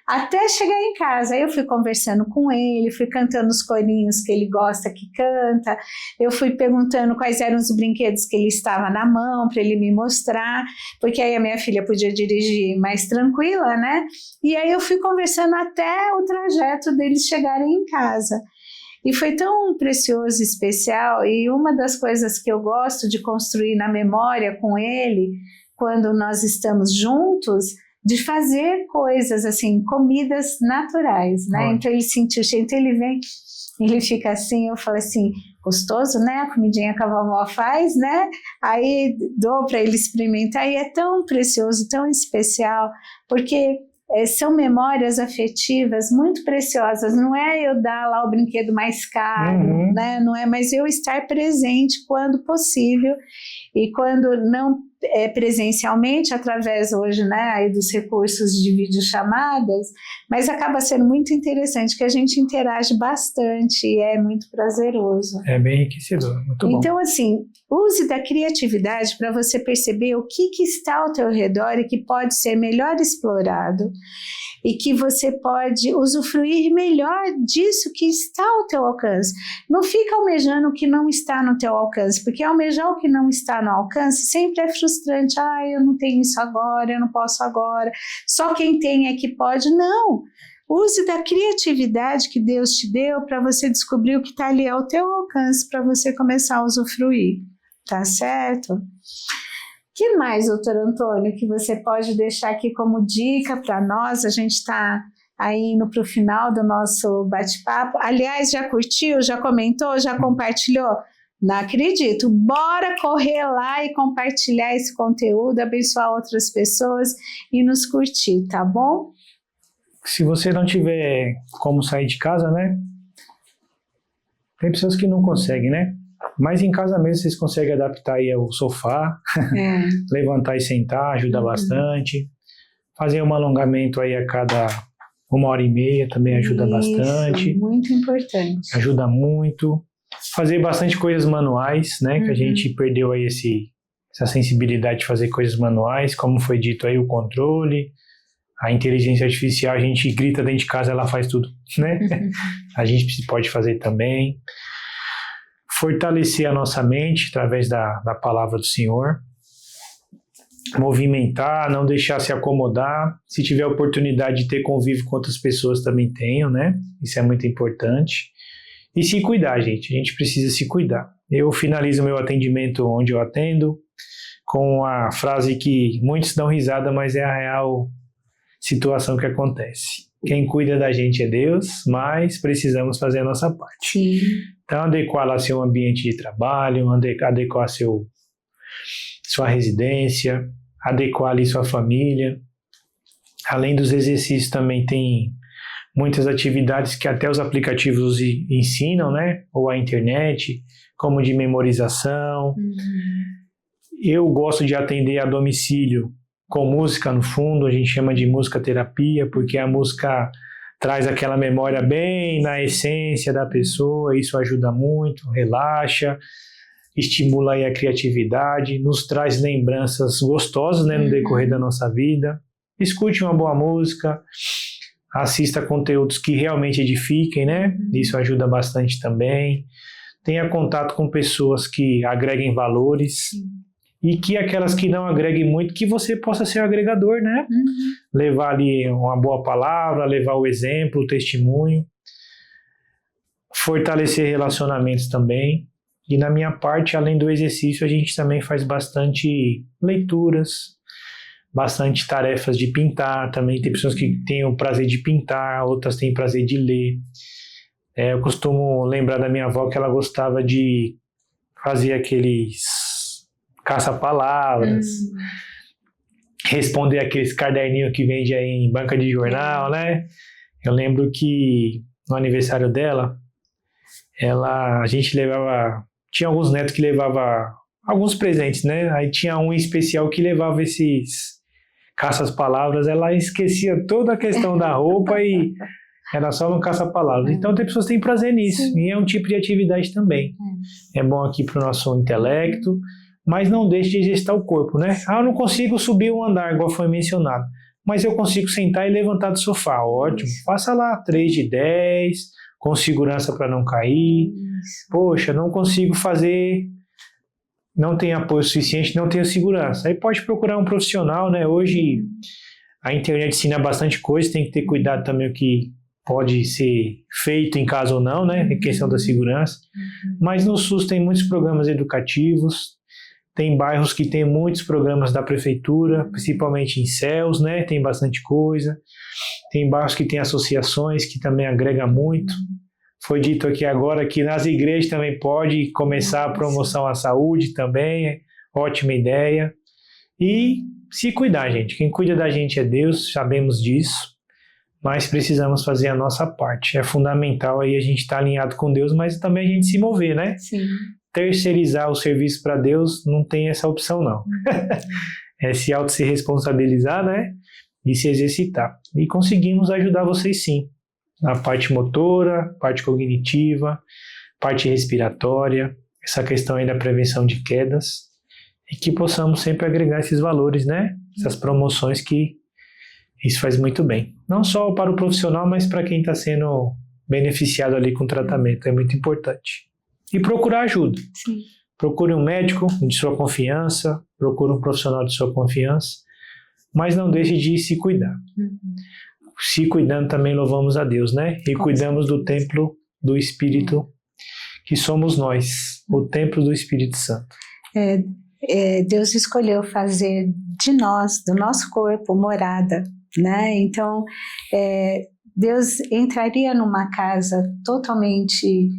Speaker 1: Até chegar em casa, aí eu fui conversando com ele, fui cantando os corinhos que ele gosta que canta, eu fui perguntando quais eram os brinquedos que ele estava na mão para ele me mostrar, porque aí a minha filha podia dirigir mais tranquila, né? E aí eu fui conversando até o trajeto deles chegarem em casa. E foi tão precioso e especial, e uma das coisas que eu gosto de construir na memória com ele, quando nós estamos juntos, de fazer coisas assim, comidas naturais, né? Então ele sentiu o cheiro, então ele vem, ele fica assim, eu falo assim, gostoso, né? A comidinha que a vovó faz, né? Aí dou para ele experimentar e é tão precioso, tão especial, porque são memórias afetivas muito preciosas. Não é eu dar lá o brinquedo mais caro, né? Não é, mas eu estar presente quando possível e quando não presencialmente, através hoje, né, aí dos recursos de videochamadas, mas acaba sendo muito interessante, que a gente interage bastante e é muito prazeroso.
Speaker 2: É bem enriquecedor, muito bom.
Speaker 1: Então, assim, use da criatividade para você perceber o que está ao teu redor e que pode ser melhor explorado e que você pode usufruir melhor disso que está ao teu alcance. Não fica almejando o que não está no teu alcance, porque almejar o que não está no alcance sempre é frustrante. Eu não tenho isso agora, eu não posso agora, só quem tem é que pode. Não, use da criatividade que Deus te deu para você descobrir o que está ali ao teu alcance, para você começar a usufruir, tá certo? Que mais, doutor Antônio, que você pode deixar aqui como dica para nós? A gente está aí indo para o final do nosso bate-papo. Aliás, já curtiu, já comentou, já compartilhou? Não acredito. Bora correr lá e compartilhar esse conteúdo, abençoar outras pessoas e nos curtir, tá bom?
Speaker 2: Se você não tiver como sair de casa, né? Tem pessoas que não conseguem, né? Mas em casa mesmo vocês conseguem adaptar aí o sofá, levantar e sentar, ajuda bastante. Fazer um alongamento aí a cada 1h30 também ajuda bastante.
Speaker 1: Muito importante.
Speaker 2: Ajuda muito. Fazer bastante coisas manuais, né? Que a gente perdeu aí essa sensibilidade de fazer coisas manuais, como foi dito aí, o controle, a inteligência artificial, a gente grita dentro de casa, ela faz tudo, né? A gente pode fazer também. Fortalecer a nossa mente através da palavra do Senhor, movimentar, não deixar se acomodar, se tiver oportunidade de ter convívio com outras pessoas também tenham, né? Isso é muito importante. E se cuidar, gente, a gente precisa se cuidar. Eu finalizo meu atendimento onde eu atendo com a frase que muitos dão risada, mas é a real situação que acontece. Quem cuida da gente é Deus, mas precisamos fazer a nossa parte.
Speaker 1: Sim.
Speaker 2: Então, adequar lá seu ambiente de trabalho, adequar sua residência, adequar ali sua família. Além dos exercícios, também tem muitas atividades que até os aplicativos ensinam, né? Ou a internet, como de memorização. Eu gosto de atender a domicílio com música no fundo, a gente chama de música terapia, porque a música traz aquela memória bem na essência da pessoa, isso ajuda muito, relaxa, estimula aí a criatividade, nos traz lembranças gostosas, né, no decorrer da nossa vida. Escute uma boa música, assista conteúdos que realmente edifiquem, né? Isso ajuda bastante também. Tenha contato com pessoas que agreguem valores. E que aquelas que não agreguem muito, que você possa ser um agregador, né? Levar ali uma boa palavra, levar o exemplo, o testemunho. Fortalecer relacionamentos também. E na minha parte, além do exercício, a gente também faz bastante leituras, bastante tarefas de pintar também. Tem pessoas que têm o prazer de pintar, outras têm o prazer de ler. Eu costumo lembrar da minha avó que ela gostava de fazer aqueles caça-palavras, responder aqueles caderninhos que vende aí em banca de jornal, né? Eu lembro que no aniversário dela, a gente levava... Tinha alguns netos que levavam alguns presentes, né? Aí tinha um especial que levava esses caça-palavras. Ela esquecia toda a questão da roupa e era só no caça-palavras. Então, tem pessoas que têm prazer nisso. Sim. E é um tipo de atividade também. É bom aqui para o nosso intelecto, mas não deixe de exercitar o corpo, né? Eu não consigo subir um andar, igual foi mencionado, mas eu consigo sentar e levantar do sofá. Ótimo. Faça lá 3 de 10, com segurança para não cair. Poxa, não consigo fazer, não tenho apoio suficiente, não tenho segurança. Aí pode procurar um profissional, né? Hoje a internet ensina bastante coisa, tem que ter cuidado também o que pode ser feito em casa ou não, né? Em questão da segurança. Mas no SUS tem muitos programas educativos, tem bairros que tem muitos programas da prefeitura, principalmente em CELS, né? Tem bastante coisa. Tem bairros que tem associações que também agrega muito. Foi dito aqui agora que nas igrejas também pode começar a promoção à saúde também, ótima ideia. E se cuidar, gente. Quem cuida da gente é Deus, sabemos disso, mas precisamos fazer a nossa parte. É fundamental aí a gente estar alinhado com Deus, mas também a gente se mover, né?
Speaker 1: Sim.
Speaker 2: Terceirizar o serviço para Deus, não tem essa opção, não. É se responsabilizar, né? E se exercitar. E conseguimos ajudar vocês sim. Na parte motora, parte cognitiva, parte respiratória, essa questão aí da prevenção de quedas, e que possamos sempre agregar esses valores, né? Essas promoções que isso faz muito bem. Não só para o profissional, mas para quem está sendo beneficiado ali com o tratamento, é muito importante. E procurar ajuda.
Speaker 1: Sim.
Speaker 2: Procure um médico de sua confiança, procure um profissional de sua confiança, mas não deixe de se cuidar. Se cuidando também louvamos a Deus, né? E cuidamos do templo do Espírito, que somos nós, o templo do Espírito Santo.
Speaker 1: Deus escolheu fazer de nós, do nosso corpo, morada, né? Então, Deus entraria numa casa totalmente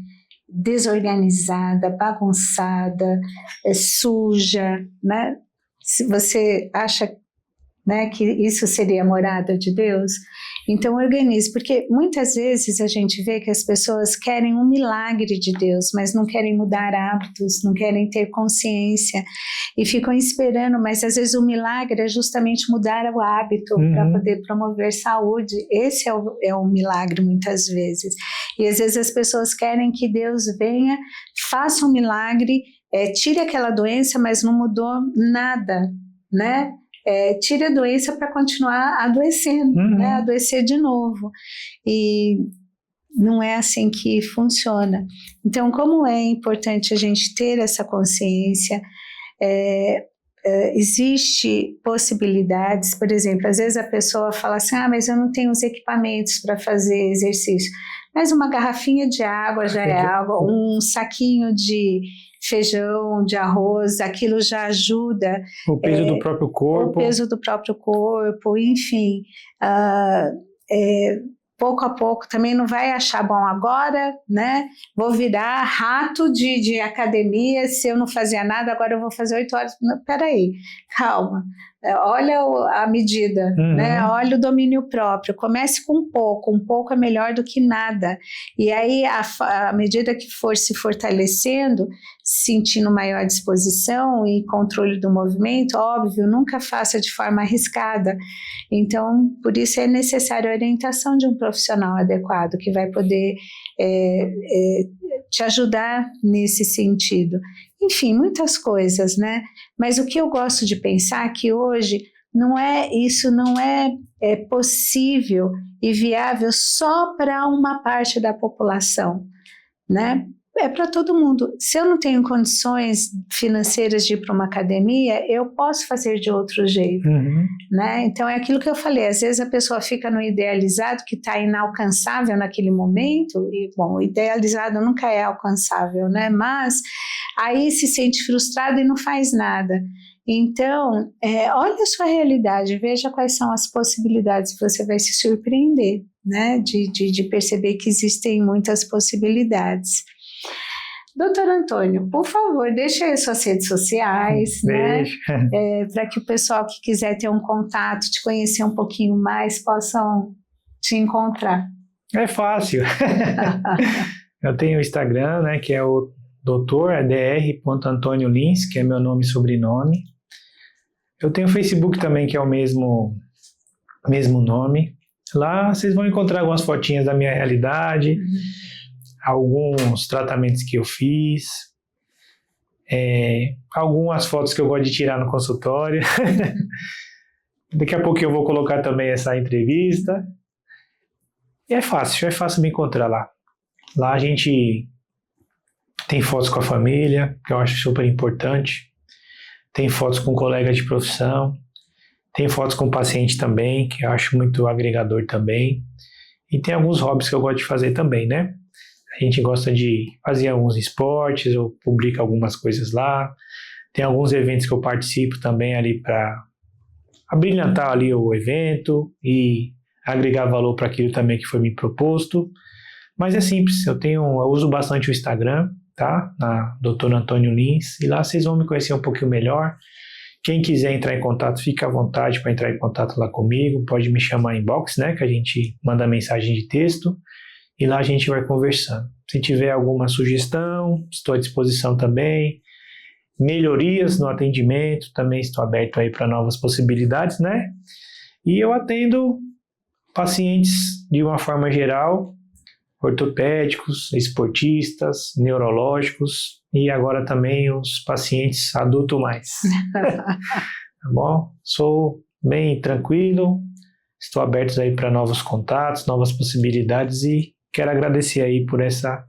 Speaker 1: desorganizada, bagunçada, suja, né? Se você acha, né, que isso seria a morada de Deus, então organize, porque muitas vezes a gente vê que as pessoas querem um milagre de Deus, mas não querem mudar hábitos, não querem ter consciência e ficam esperando, mas às vezes o milagre é justamente mudar o hábito para poder promover saúde. Esse é o milagre muitas vezes, e às vezes as pessoas querem que Deus venha, faça um milagre, tire aquela doença, mas não mudou nada, né? Tire a doença para continuar adoecendo, né? Adoecer de novo. E não é assim que funciona. Então, como é importante a gente ter essa consciência, existe possibilidades, por exemplo, às vezes a pessoa fala assim, mas eu não tenho os equipamentos para fazer exercício. Mas uma garrafinha de água já é água, um saquinho de feijão, de arroz, aquilo já ajuda.
Speaker 2: O peso do próprio corpo.
Speaker 1: O peso do próprio corpo, enfim. Pouco a pouco também não vai achar bom agora, né? Vou virar rato de academia, se eu não fazia nada, agora eu vou fazer 8 horas. Não, peraí, calma. Olha a medida, né? Olha o domínio próprio. Comece com um pouco é melhor do que nada. E aí, à medida que for se fortalecendo, sentindo maior disposição e controle do movimento, óbvio, nunca faça de forma arriscada. Então, por isso é necessária a orientação de um profissional adequado, que vai poder te ajudar nesse sentido. Enfim, muitas coisas, né? Mas o que eu gosto de pensar é que hoje isso não é possível e viável só para uma parte da população, né? É para todo mundo. Se eu não tenho condições financeiras de ir para uma academia, eu posso fazer de outro jeito, né? Então é aquilo que eu falei, às vezes a pessoa fica no idealizado que está inalcançável naquele momento, e bom, o idealizado nunca é alcançável, né? Mas aí se sente frustrado e não faz nada. Então, olha a sua realidade, veja quais são as possibilidades, você vai se surpreender, né? De perceber que existem muitas possibilidades. Doutor Antônio, por favor, deixa aí suas redes sociais, né? Para que o pessoal que quiser ter um contato, te conhecer um pouquinho mais, possam te encontrar.
Speaker 2: É fácil. Eu tenho o Instagram, né, que é o dr.antoniolins, que é meu nome e sobrenome. Eu tenho o Facebook também, que é o mesmo nome. Lá vocês vão encontrar algumas fotinhas da minha realidade, alguns tratamentos que eu fiz, algumas fotos que eu gosto de tirar no consultório. Daqui a pouco eu vou colocar também essa entrevista. E é fácil me encontrar lá. Lá a gente tem fotos com a família, que eu acho super importante. Tem fotos com colegas de profissão. Tem fotos com paciente também, que eu acho muito agregador também. E tem alguns hobbies que eu gosto de fazer também, né? A gente gosta de fazer alguns esportes, eu publico algumas coisas lá. Tem alguns eventos que eu participo também ali para abrilhantar ali o evento e agregar valor para aquilo também que foi me proposto. Mas é simples, eu uso bastante o Instagram, tá? Na Dr. Antônio Lins, e lá vocês vão me conhecer um pouquinho melhor. Quem quiser entrar em contato, fica à vontade para entrar em contato lá comigo, pode me chamar em inbox, né? Que a gente manda mensagem de texto e lá a gente vai conversando. Se tiver alguma sugestão, estou à disposição também. Melhorias no atendimento, também estou aberto aí para novas possibilidades, né? E eu atendo pacientes de uma forma geral, ortopédicos, esportistas, neurológicos e agora também os pacientes adultos mais. Tá bom? Sou bem tranquilo, estou aberto aí para novos contatos, novas possibilidades e quero agradecer aí por essa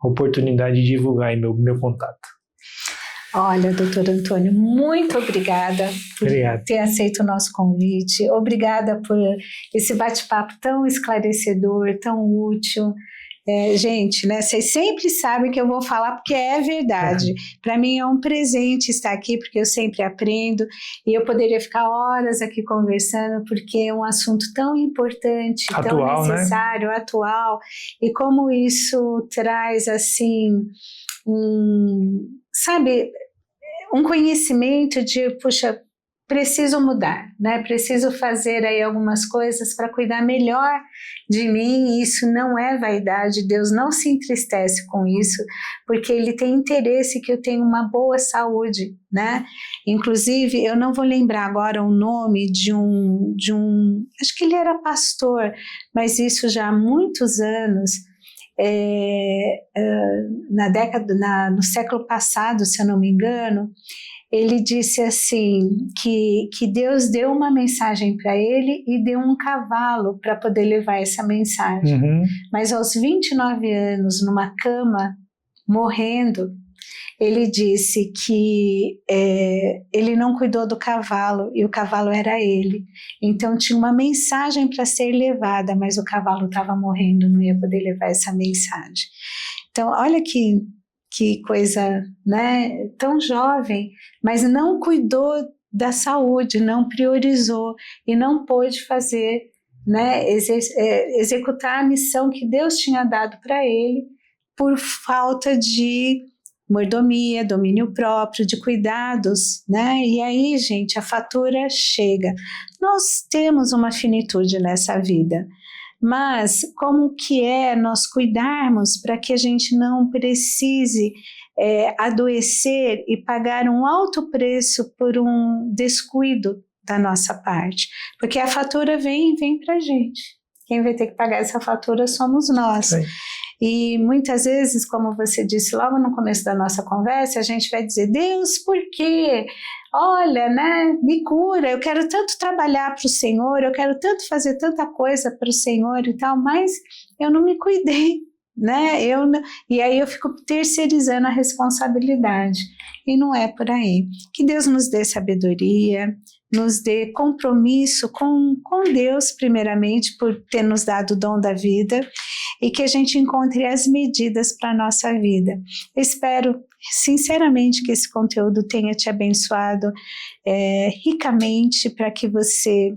Speaker 2: oportunidade de divulgar aí meu contato.
Speaker 1: Olha, doutor Antônio, muito obrigada por ter aceito o nosso convite. Obrigada por esse bate-papo tão esclarecedor, tão útil. Gente, né, vocês sempre sabem que eu vou falar porque é verdade. Para mim é um presente estar aqui, porque eu sempre aprendo e eu poderia ficar horas aqui conversando, porque é um assunto tão importante, atual, tão necessário, né? Atual, e como isso traz, assim, sabe, um conhecimento de, puxa, preciso mudar, né? Preciso fazer aí algumas coisas para cuidar melhor de mim. Isso não é vaidade, Deus não se entristece com isso, porque Ele tem interesse que eu tenha uma boa saúde, né? Inclusive, eu não vou lembrar agora o nome de um, acho que ele era pastor, mas isso já há muitos anos, no século passado, se eu não me engano, ele disse assim, que Deus deu uma mensagem para ele e deu um cavalo para poder levar essa mensagem. Mas aos 29 anos, numa cama, morrendo, ele disse que ele não cuidou do cavalo e o cavalo era ele. Então tinha uma mensagem para ser levada, mas o cavalo estava morrendo, não ia poder levar essa mensagem. Então, olha que coisa, né? Tão jovem, mas não cuidou da saúde, não priorizou e não pôde fazer, né? Executar a missão que Deus tinha dado para ele por falta de mordomia, domínio próprio, de cuidados, né? E aí, gente, a fatura chega. Nós temos uma finitude nessa vida, mas como que é nós cuidarmos para que a gente não precise adoecer e pagar um alto preço por um descuido da nossa parte? Porque a fatura vem para a gente. Quem vai ter que pagar essa fatura somos nós. Sim. E muitas vezes, como você disse logo no começo da nossa conversa, a gente vai dizer, Deus, por quê? Olha, né, me cura, eu quero tanto trabalhar para o Senhor, eu quero tanto fazer tanta coisa para o Senhor e tal, mas eu não me cuidei, né? E aí eu fico terceirizando a responsabilidade. E não é por aí. Que Deus nos dê sabedoria, nos dê compromisso com Deus, primeiramente, por ter nos dado o dom da vida, e que a gente encontre as medidas para a nossa vida. Eu espero, sinceramente, que esse conteúdo tenha te abençoado ricamente, para que você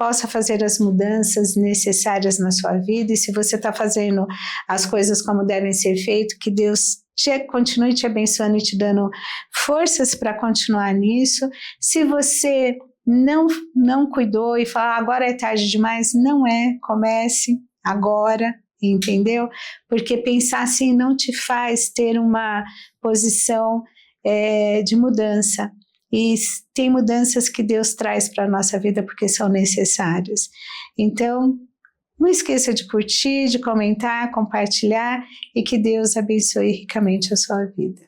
Speaker 1: possa fazer as mudanças necessárias na sua vida, e se você está fazendo as coisas como devem ser feitas, que Deus continue te abençoando e te dando forças para continuar nisso. Se você não cuidou e falar agora é tarde demais, não é, comece agora, entendeu? Porque pensar assim não te faz ter uma posição de mudança. E tem mudanças que Deus traz para a nossa vida porque são necessárias. Então, não esqueça de curtir, de comentar, compartilhar, e que Deus abençoe ricamente a sua vida.